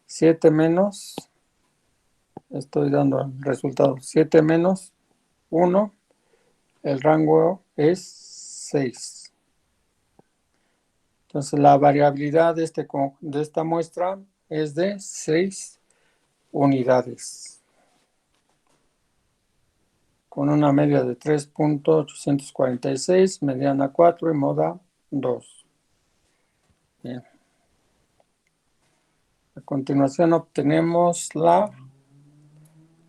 7 menos, estoy dando el resultado, 7 menos 1, el rango es 6. Entonces la variabilidad de esta muestra es de 6 unidades, con una media de 3.846, mediana 4 y moda 2. Bien. A continuación obtenemos la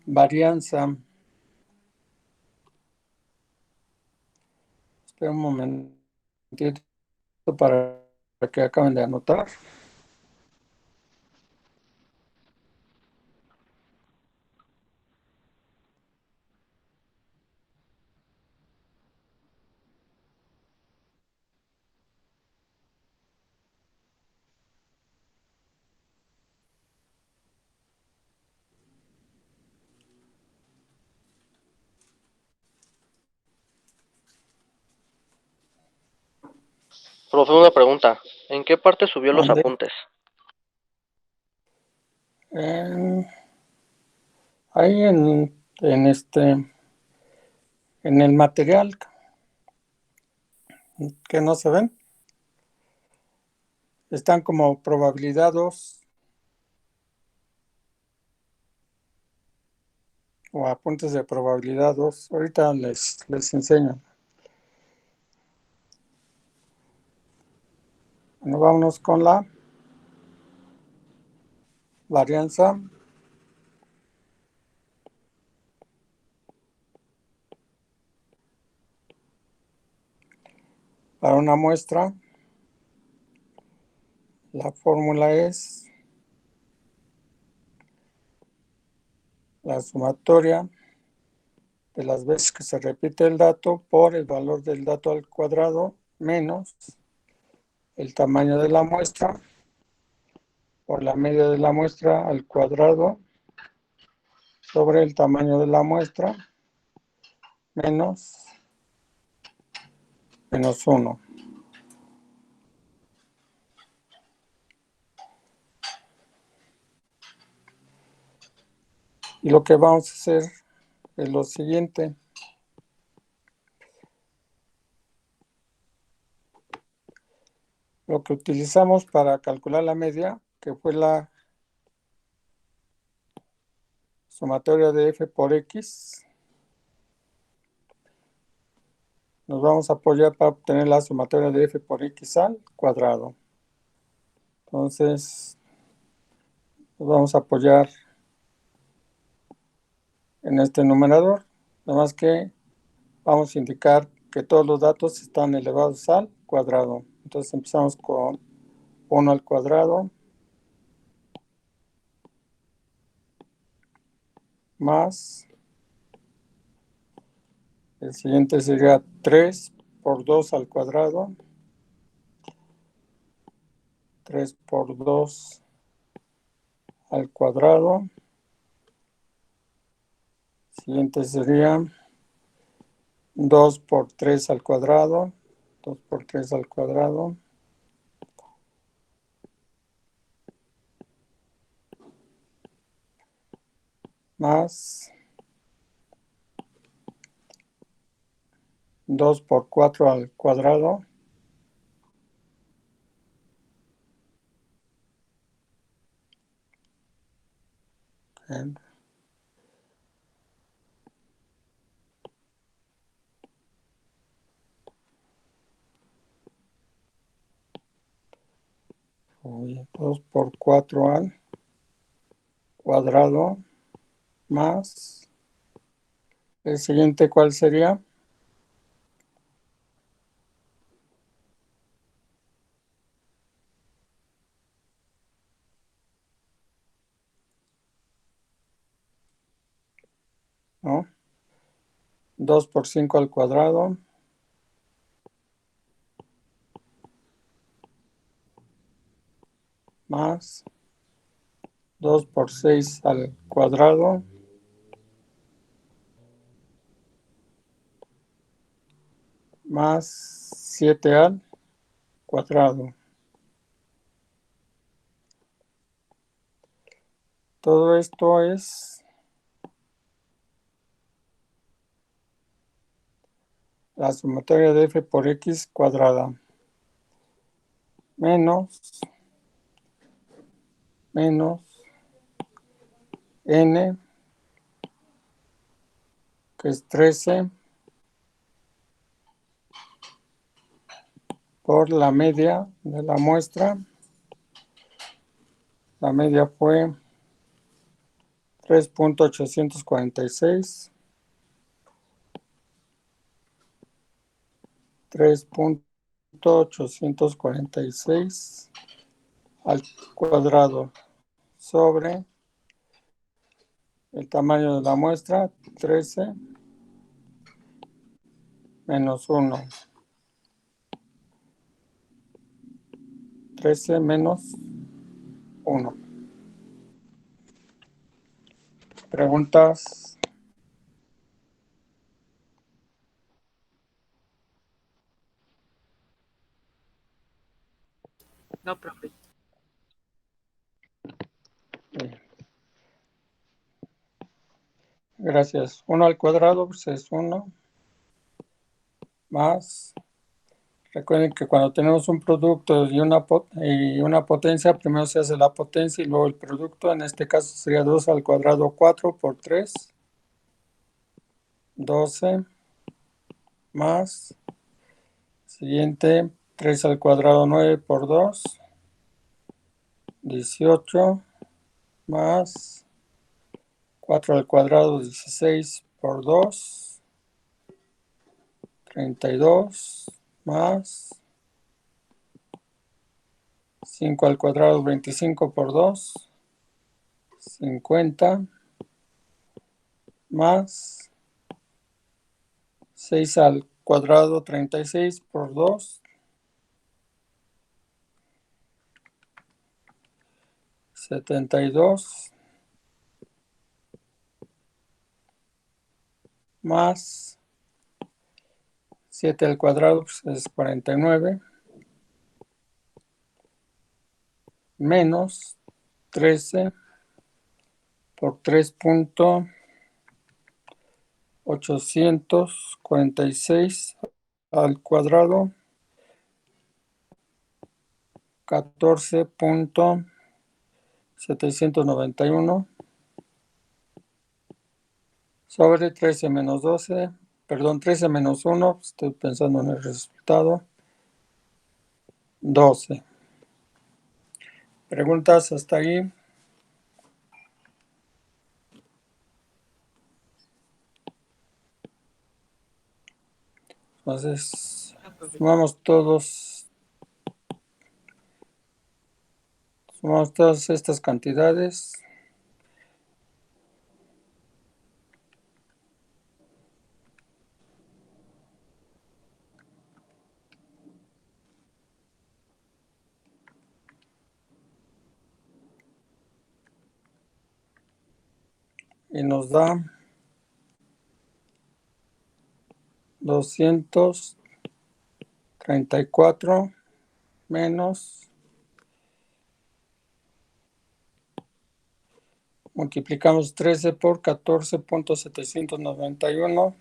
varianza. Espera un momentito para que acaben de anotar. Profe, una pregunta. ¿En qué parte subió los Mande. apuntes? Ahí en el material que no se ven, están como probabilidades o apuntes de probabilidades. Ahorita les enseño. Bueno, vámonos con la varianza. Para una muestra, la fórmula es la sumatoria de las veces que se repite el dato por el valor del dato al cuadrado menos el tamaño de la muestra por la media de la muestra al cuadrado sobre el tamaño de la muestra menos 1. Y lo que vamos a hacer es lo siguiente. Lo que utilizamos para calcular la media, que fue la sumatoria de f por x, nos vamos a apoyar para obtener la sumatoria de f por x al cuadrado. Entonces, nos vamos a apoyar en este numerador, nada más que vamos a indicar que todos los datos están elevados al cuadrado. Entonces empezamos con 1 al cuadrado más, el siguiente sería 3 por 2 al cuadrado. 3 por 2 al cuadrado. Siguiente sería 2 por 3 al cuadrado. 2 por 3 al cuadrado. Más 2 por 4 al cuadrado. Bien. Oye, 2 por 4 al cuadrado más. El siguiente, ¿cuál sería? ¿No? 2 por 5 al cuadrado. Más 2 por 6 al cuadrado. Más 7 al cuadrado. Todo esto es la sumatoria de f por x cuadrada. Menos n, que es 13, por la media de la muestra. La media fue 3.846. 3.846 al cuadrado sobre el tamaño de la muestra, 13 menos 1. 13 menos 1. ¿Preguntas? No, profe. Gracias. 1 al cuadrado pues es 1 más. Recuerden que cuando tenemos un producto y una potencia, primero se hace la potencia y luego el producto. En este caso sería 2 al cuadrado, 4 por 3. 12 más. Siguiente, 3 al cuadrado, 9 por 2. 18 más 4 al cuadrado, 16 por 2. 32 más 5 al cuadrado, 25 por 2. 50 más 6 al cuadrado, 36 por 2. 72 más 7 al cuadrado pues es 49 menos 13 por 3.846 al cuadrado, 14.791 sobre 13 menos 12, perdón, 13 menos 1, estoy pensando en el resultado, 12. ¿Preguntas hasta ahí? Entonces, No, profe. sumamos todas estas cantidades. y nos da 234 menos, multiplicamos 13 por 14.791.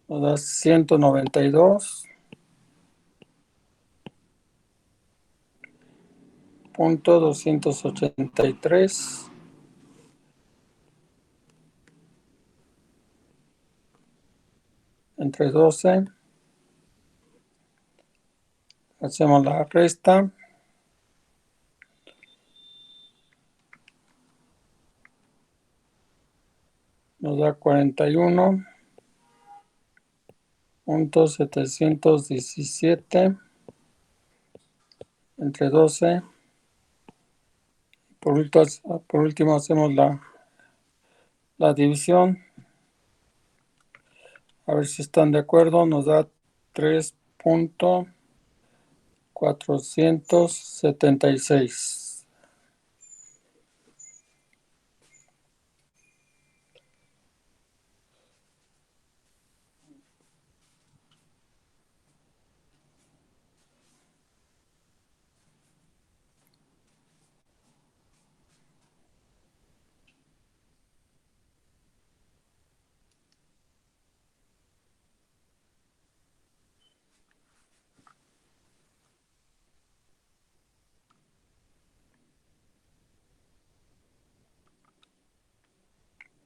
Nos da 192.283 entre 12. Hacemos la resta. Nos da 41.717 entre 12. Por último hacemos la división. A ver si están de acuerdo. Nos da 3.476.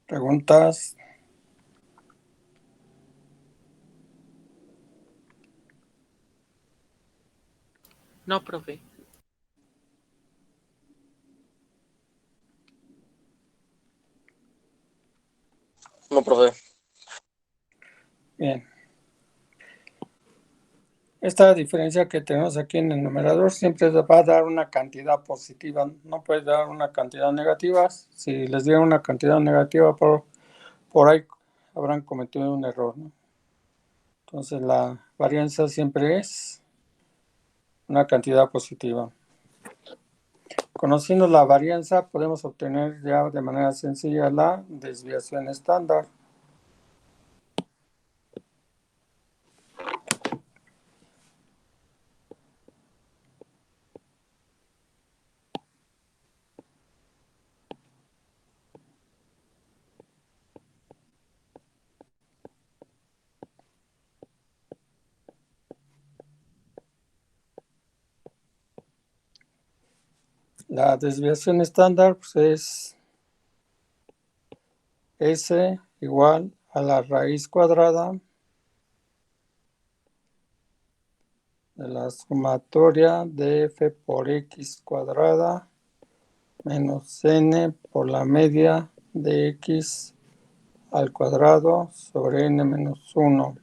¿Preguntas? No, profe. No, profe. Bien. Esta diferencia que tenemos aquí en el numerador siempre va a dar una cantidad positiva, no puede dar una cantidad negativa. Si les dieron una cantidad negativa, por ahí habrán cometido un error, ¿no? Entonces la varianza siempre es una cantidad positiva. Conociendo la varianza, podemos obtener ya de manera sencilla la desviación estándar. La desviación estándar pues, es S igual a la raíz cuadrada de la sumatoria de f por x cuadrada menos n por la media de x al cuadrado sobre n menos 1.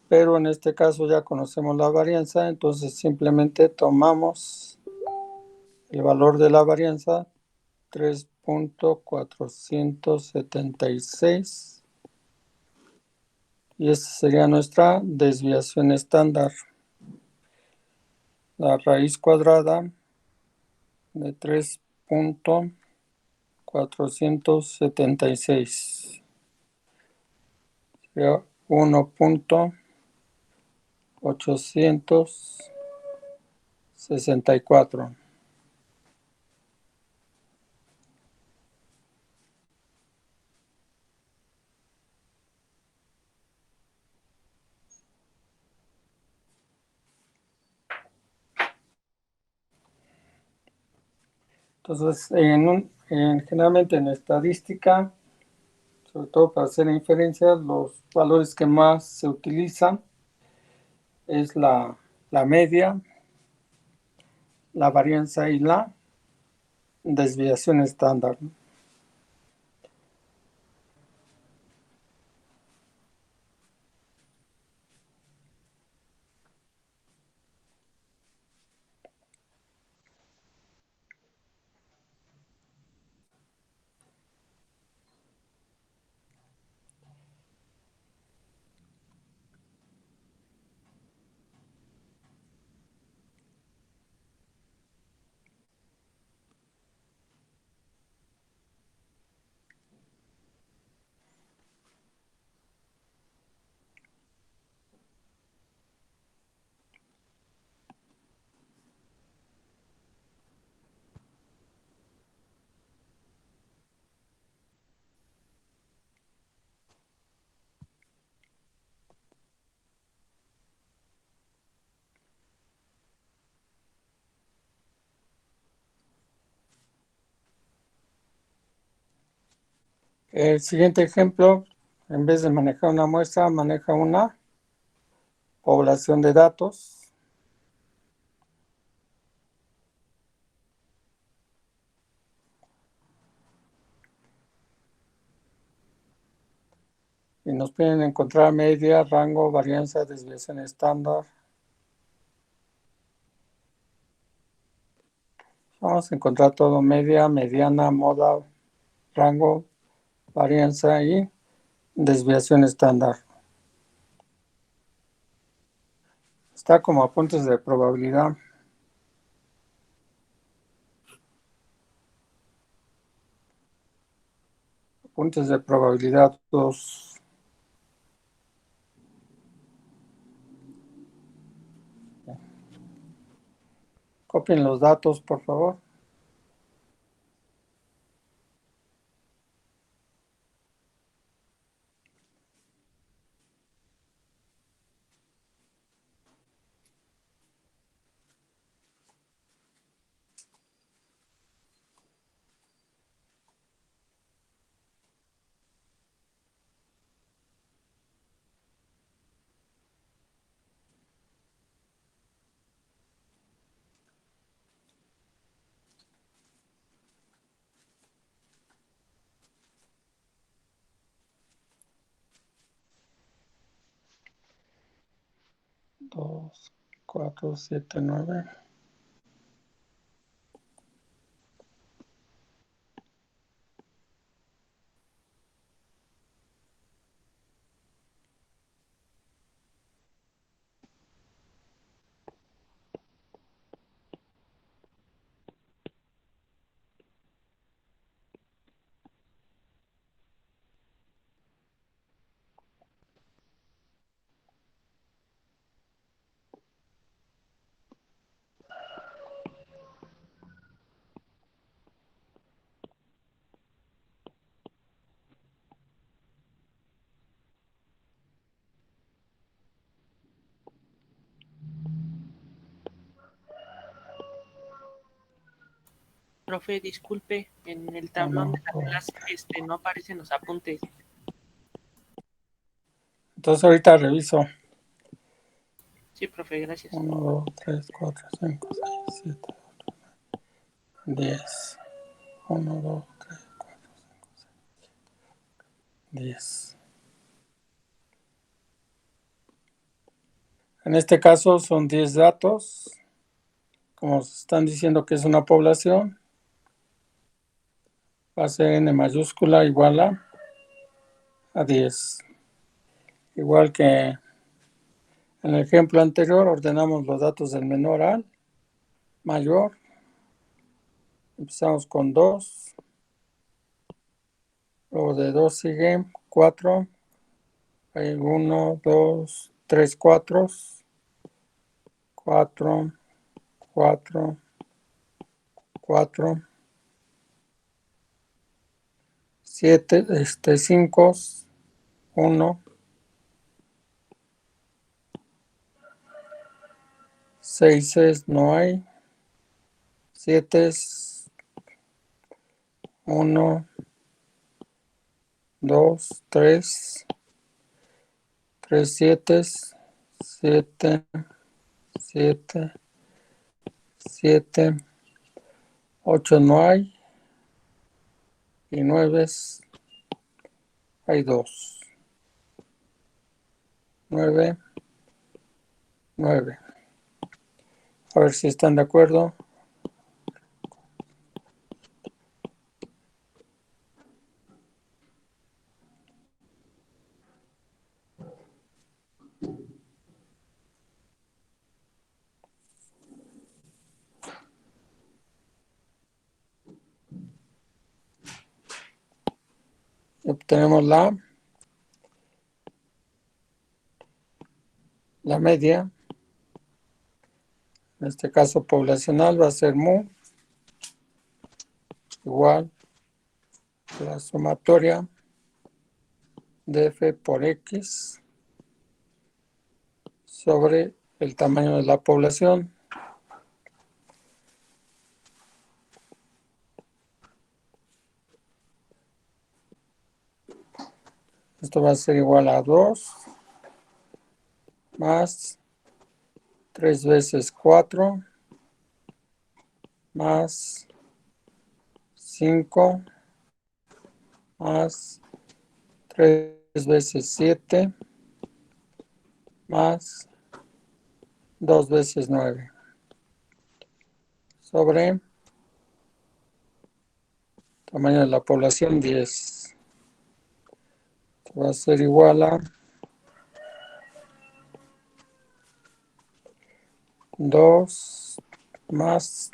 Pero en este caso ya conocemos la varianza, entonces simplemente tomamos el valor de la varianza, 3.476, y esta sería nuestra desviación estándar. La raíz cuadrada de 3.476 sería 1.864. Entonces, generalmente en estadística, sobre todo para hacer inferencias, los valores que más se utilizan es la media, la varianza y la desviación estándar. El siguiente ejemplo, en vez de manejar una muestra, maneja una población de datos. Y nos piden encontrar media, rango, varianza, desviación estándar. Vamos a encontrar todo: media, mediana, moda, rango, varianza y desviación estándar. Está como apuntes de probabilidad. Apuntes de probabilidad 2. Copien los datos, por favor. Dos, 4, 7, 9. Profe, disculpe, en el tablón de la clase no aparecen los apuntes. Entonces ahorita reviso. Sí, profe, gracias. 1, 2, 3, 4, 5, 6, 7, 10. 1, 2, 3, 4, 10. En este caso son 10 datos. Como están diciendo que es una población, va a ser n mayúscula igual a 10. Igual que en el ejemplo anterior, ordenamos los datos del menor al mayor. Empezamos con 2. Luego de 2 sigue 4. Hay 1, 2, 3, 4. 4, 4, 4. 7, 5, 1. 6 no hay. 7, 1, 2, 3. 3, 7, 7, 7, 7. 8 no hay. Y 9 hay 2. 9, 9. A ver si están de acuerdo. Obtenemos la media. En este caso poblacional va a ser mu igual a la sumatoria de f por x sobre el tamaño de la población. Esto va a ser igual a 2 más 3 veces 4 más 5 más 3 veces 7 más 2 veces 9 sobre tamaño de la población 10. Va a ser igual a 2 más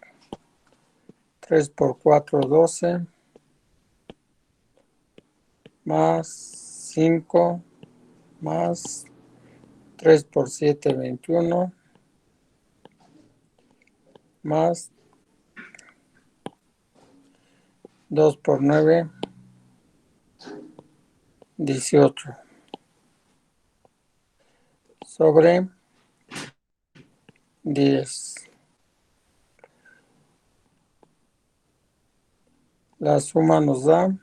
3 por 4, 12 más 5 más 3 por 7, 21 más 2 por 9, 18 sobre 10. La suma nos da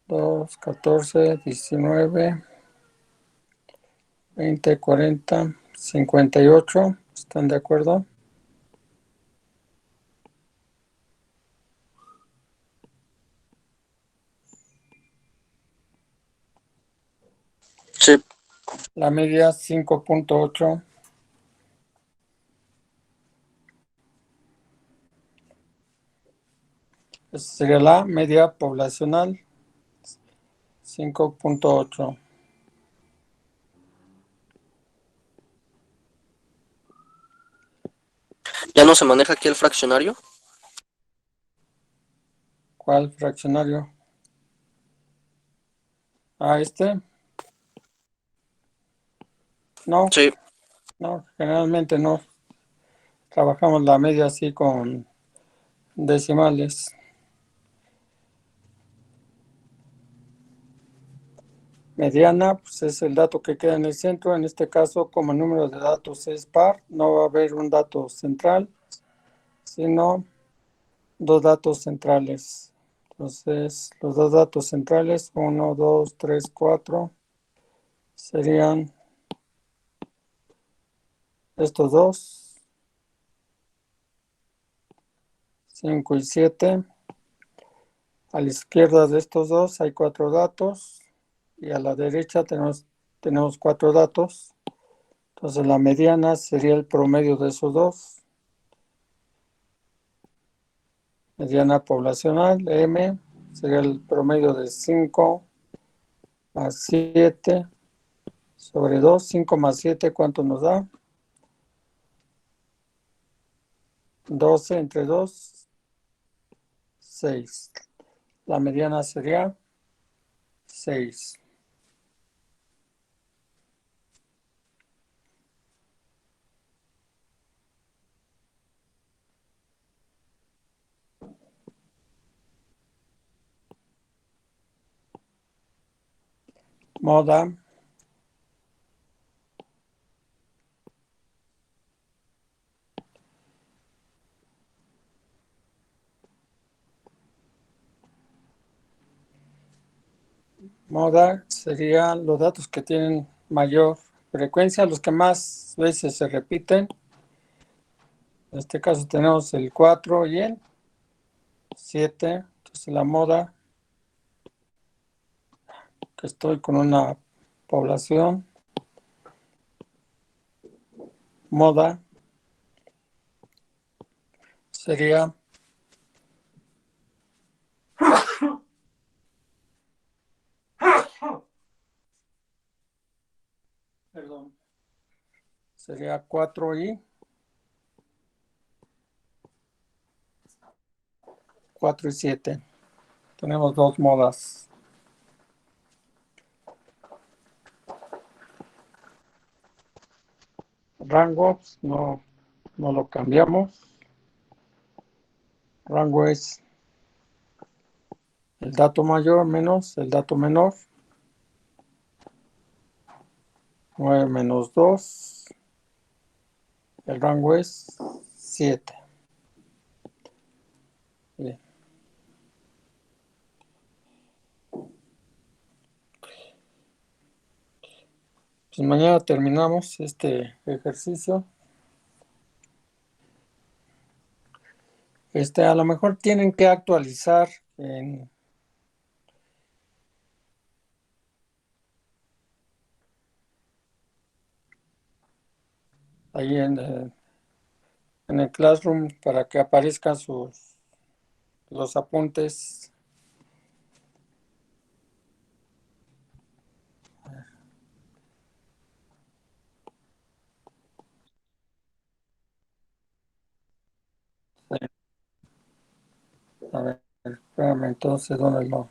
2, 14, 19, 20, 40, 58. ¿Están de acuerdo? Sí. La media 5.8. Esa sería la media poblacional 5.8. ¿Ya no se maneja aquí el fraccionario? ¿Cuál fraccionario? ¿Este? No, Sí. no, generalmente no. Trabajamos la media así con decimales. Mediana, pues es el dato que queda en el centro. En este caso, como el número de datos es par, no va a haber un dato central, sino dos datos centrales. Entonces, los dos datos centrales, 1, 2, 3, 4, serían estos dos, 5 y 7. A la izquierda de estos dos hay 4 datos y a la derecha tenemos 4 datos. Entonces, la mediana sería el promedio de esos dos. Mediana poblacional, M, sería el promedio de 5 más 7 sobre 2. 5 más 7, ¿cuánto nos da? 12 entre 2, 6. La mediana sería 6. Moda. Moda serían los datos que tienen mayor frecuencia, los que más veces se repiten. En este caso tenemos el 4 y el 7. Entonces la moda, que estoy con una población, moda sería perdón, sería 4 y 7. Tenemos dos modas. Rango, no lo cambiamos. Rango es el dato mayor menos el dato menor. 9 menos 2. El rango es 7. Bien. pues mañana terminamos este ejercicio. A lo mejor tienen que actualizar ahí en el Classroom para que aparezcan los apuntes. A ver, espérame, entonces, ¿dónde lo?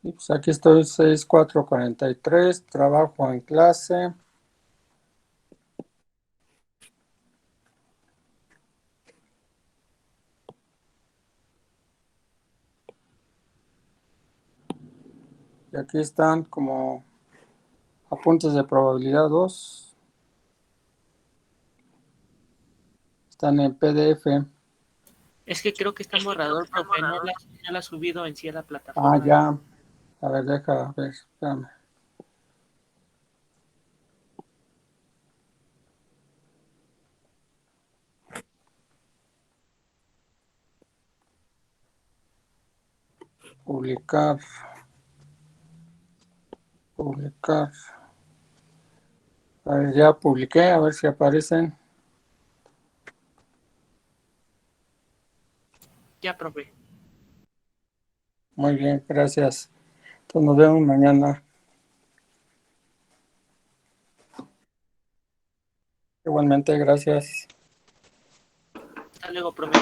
Sí, pues aquí estoy, 6443, trabajo en clase. Y aquí están como apuntes de probabilidad 2. Están en PDF. Es que creo que está en borrador, profe, no la ha subido en sí a la Ah, plataforma. ya. A ver, deja ver, espérame. Publicar. Publicar. A ver, ya publiqué, a ver si aparecen. Ya, profe. Muy bien, gracias. Entonces nos vemos mañana. Igualmente, gracias. Hasta luego, profe.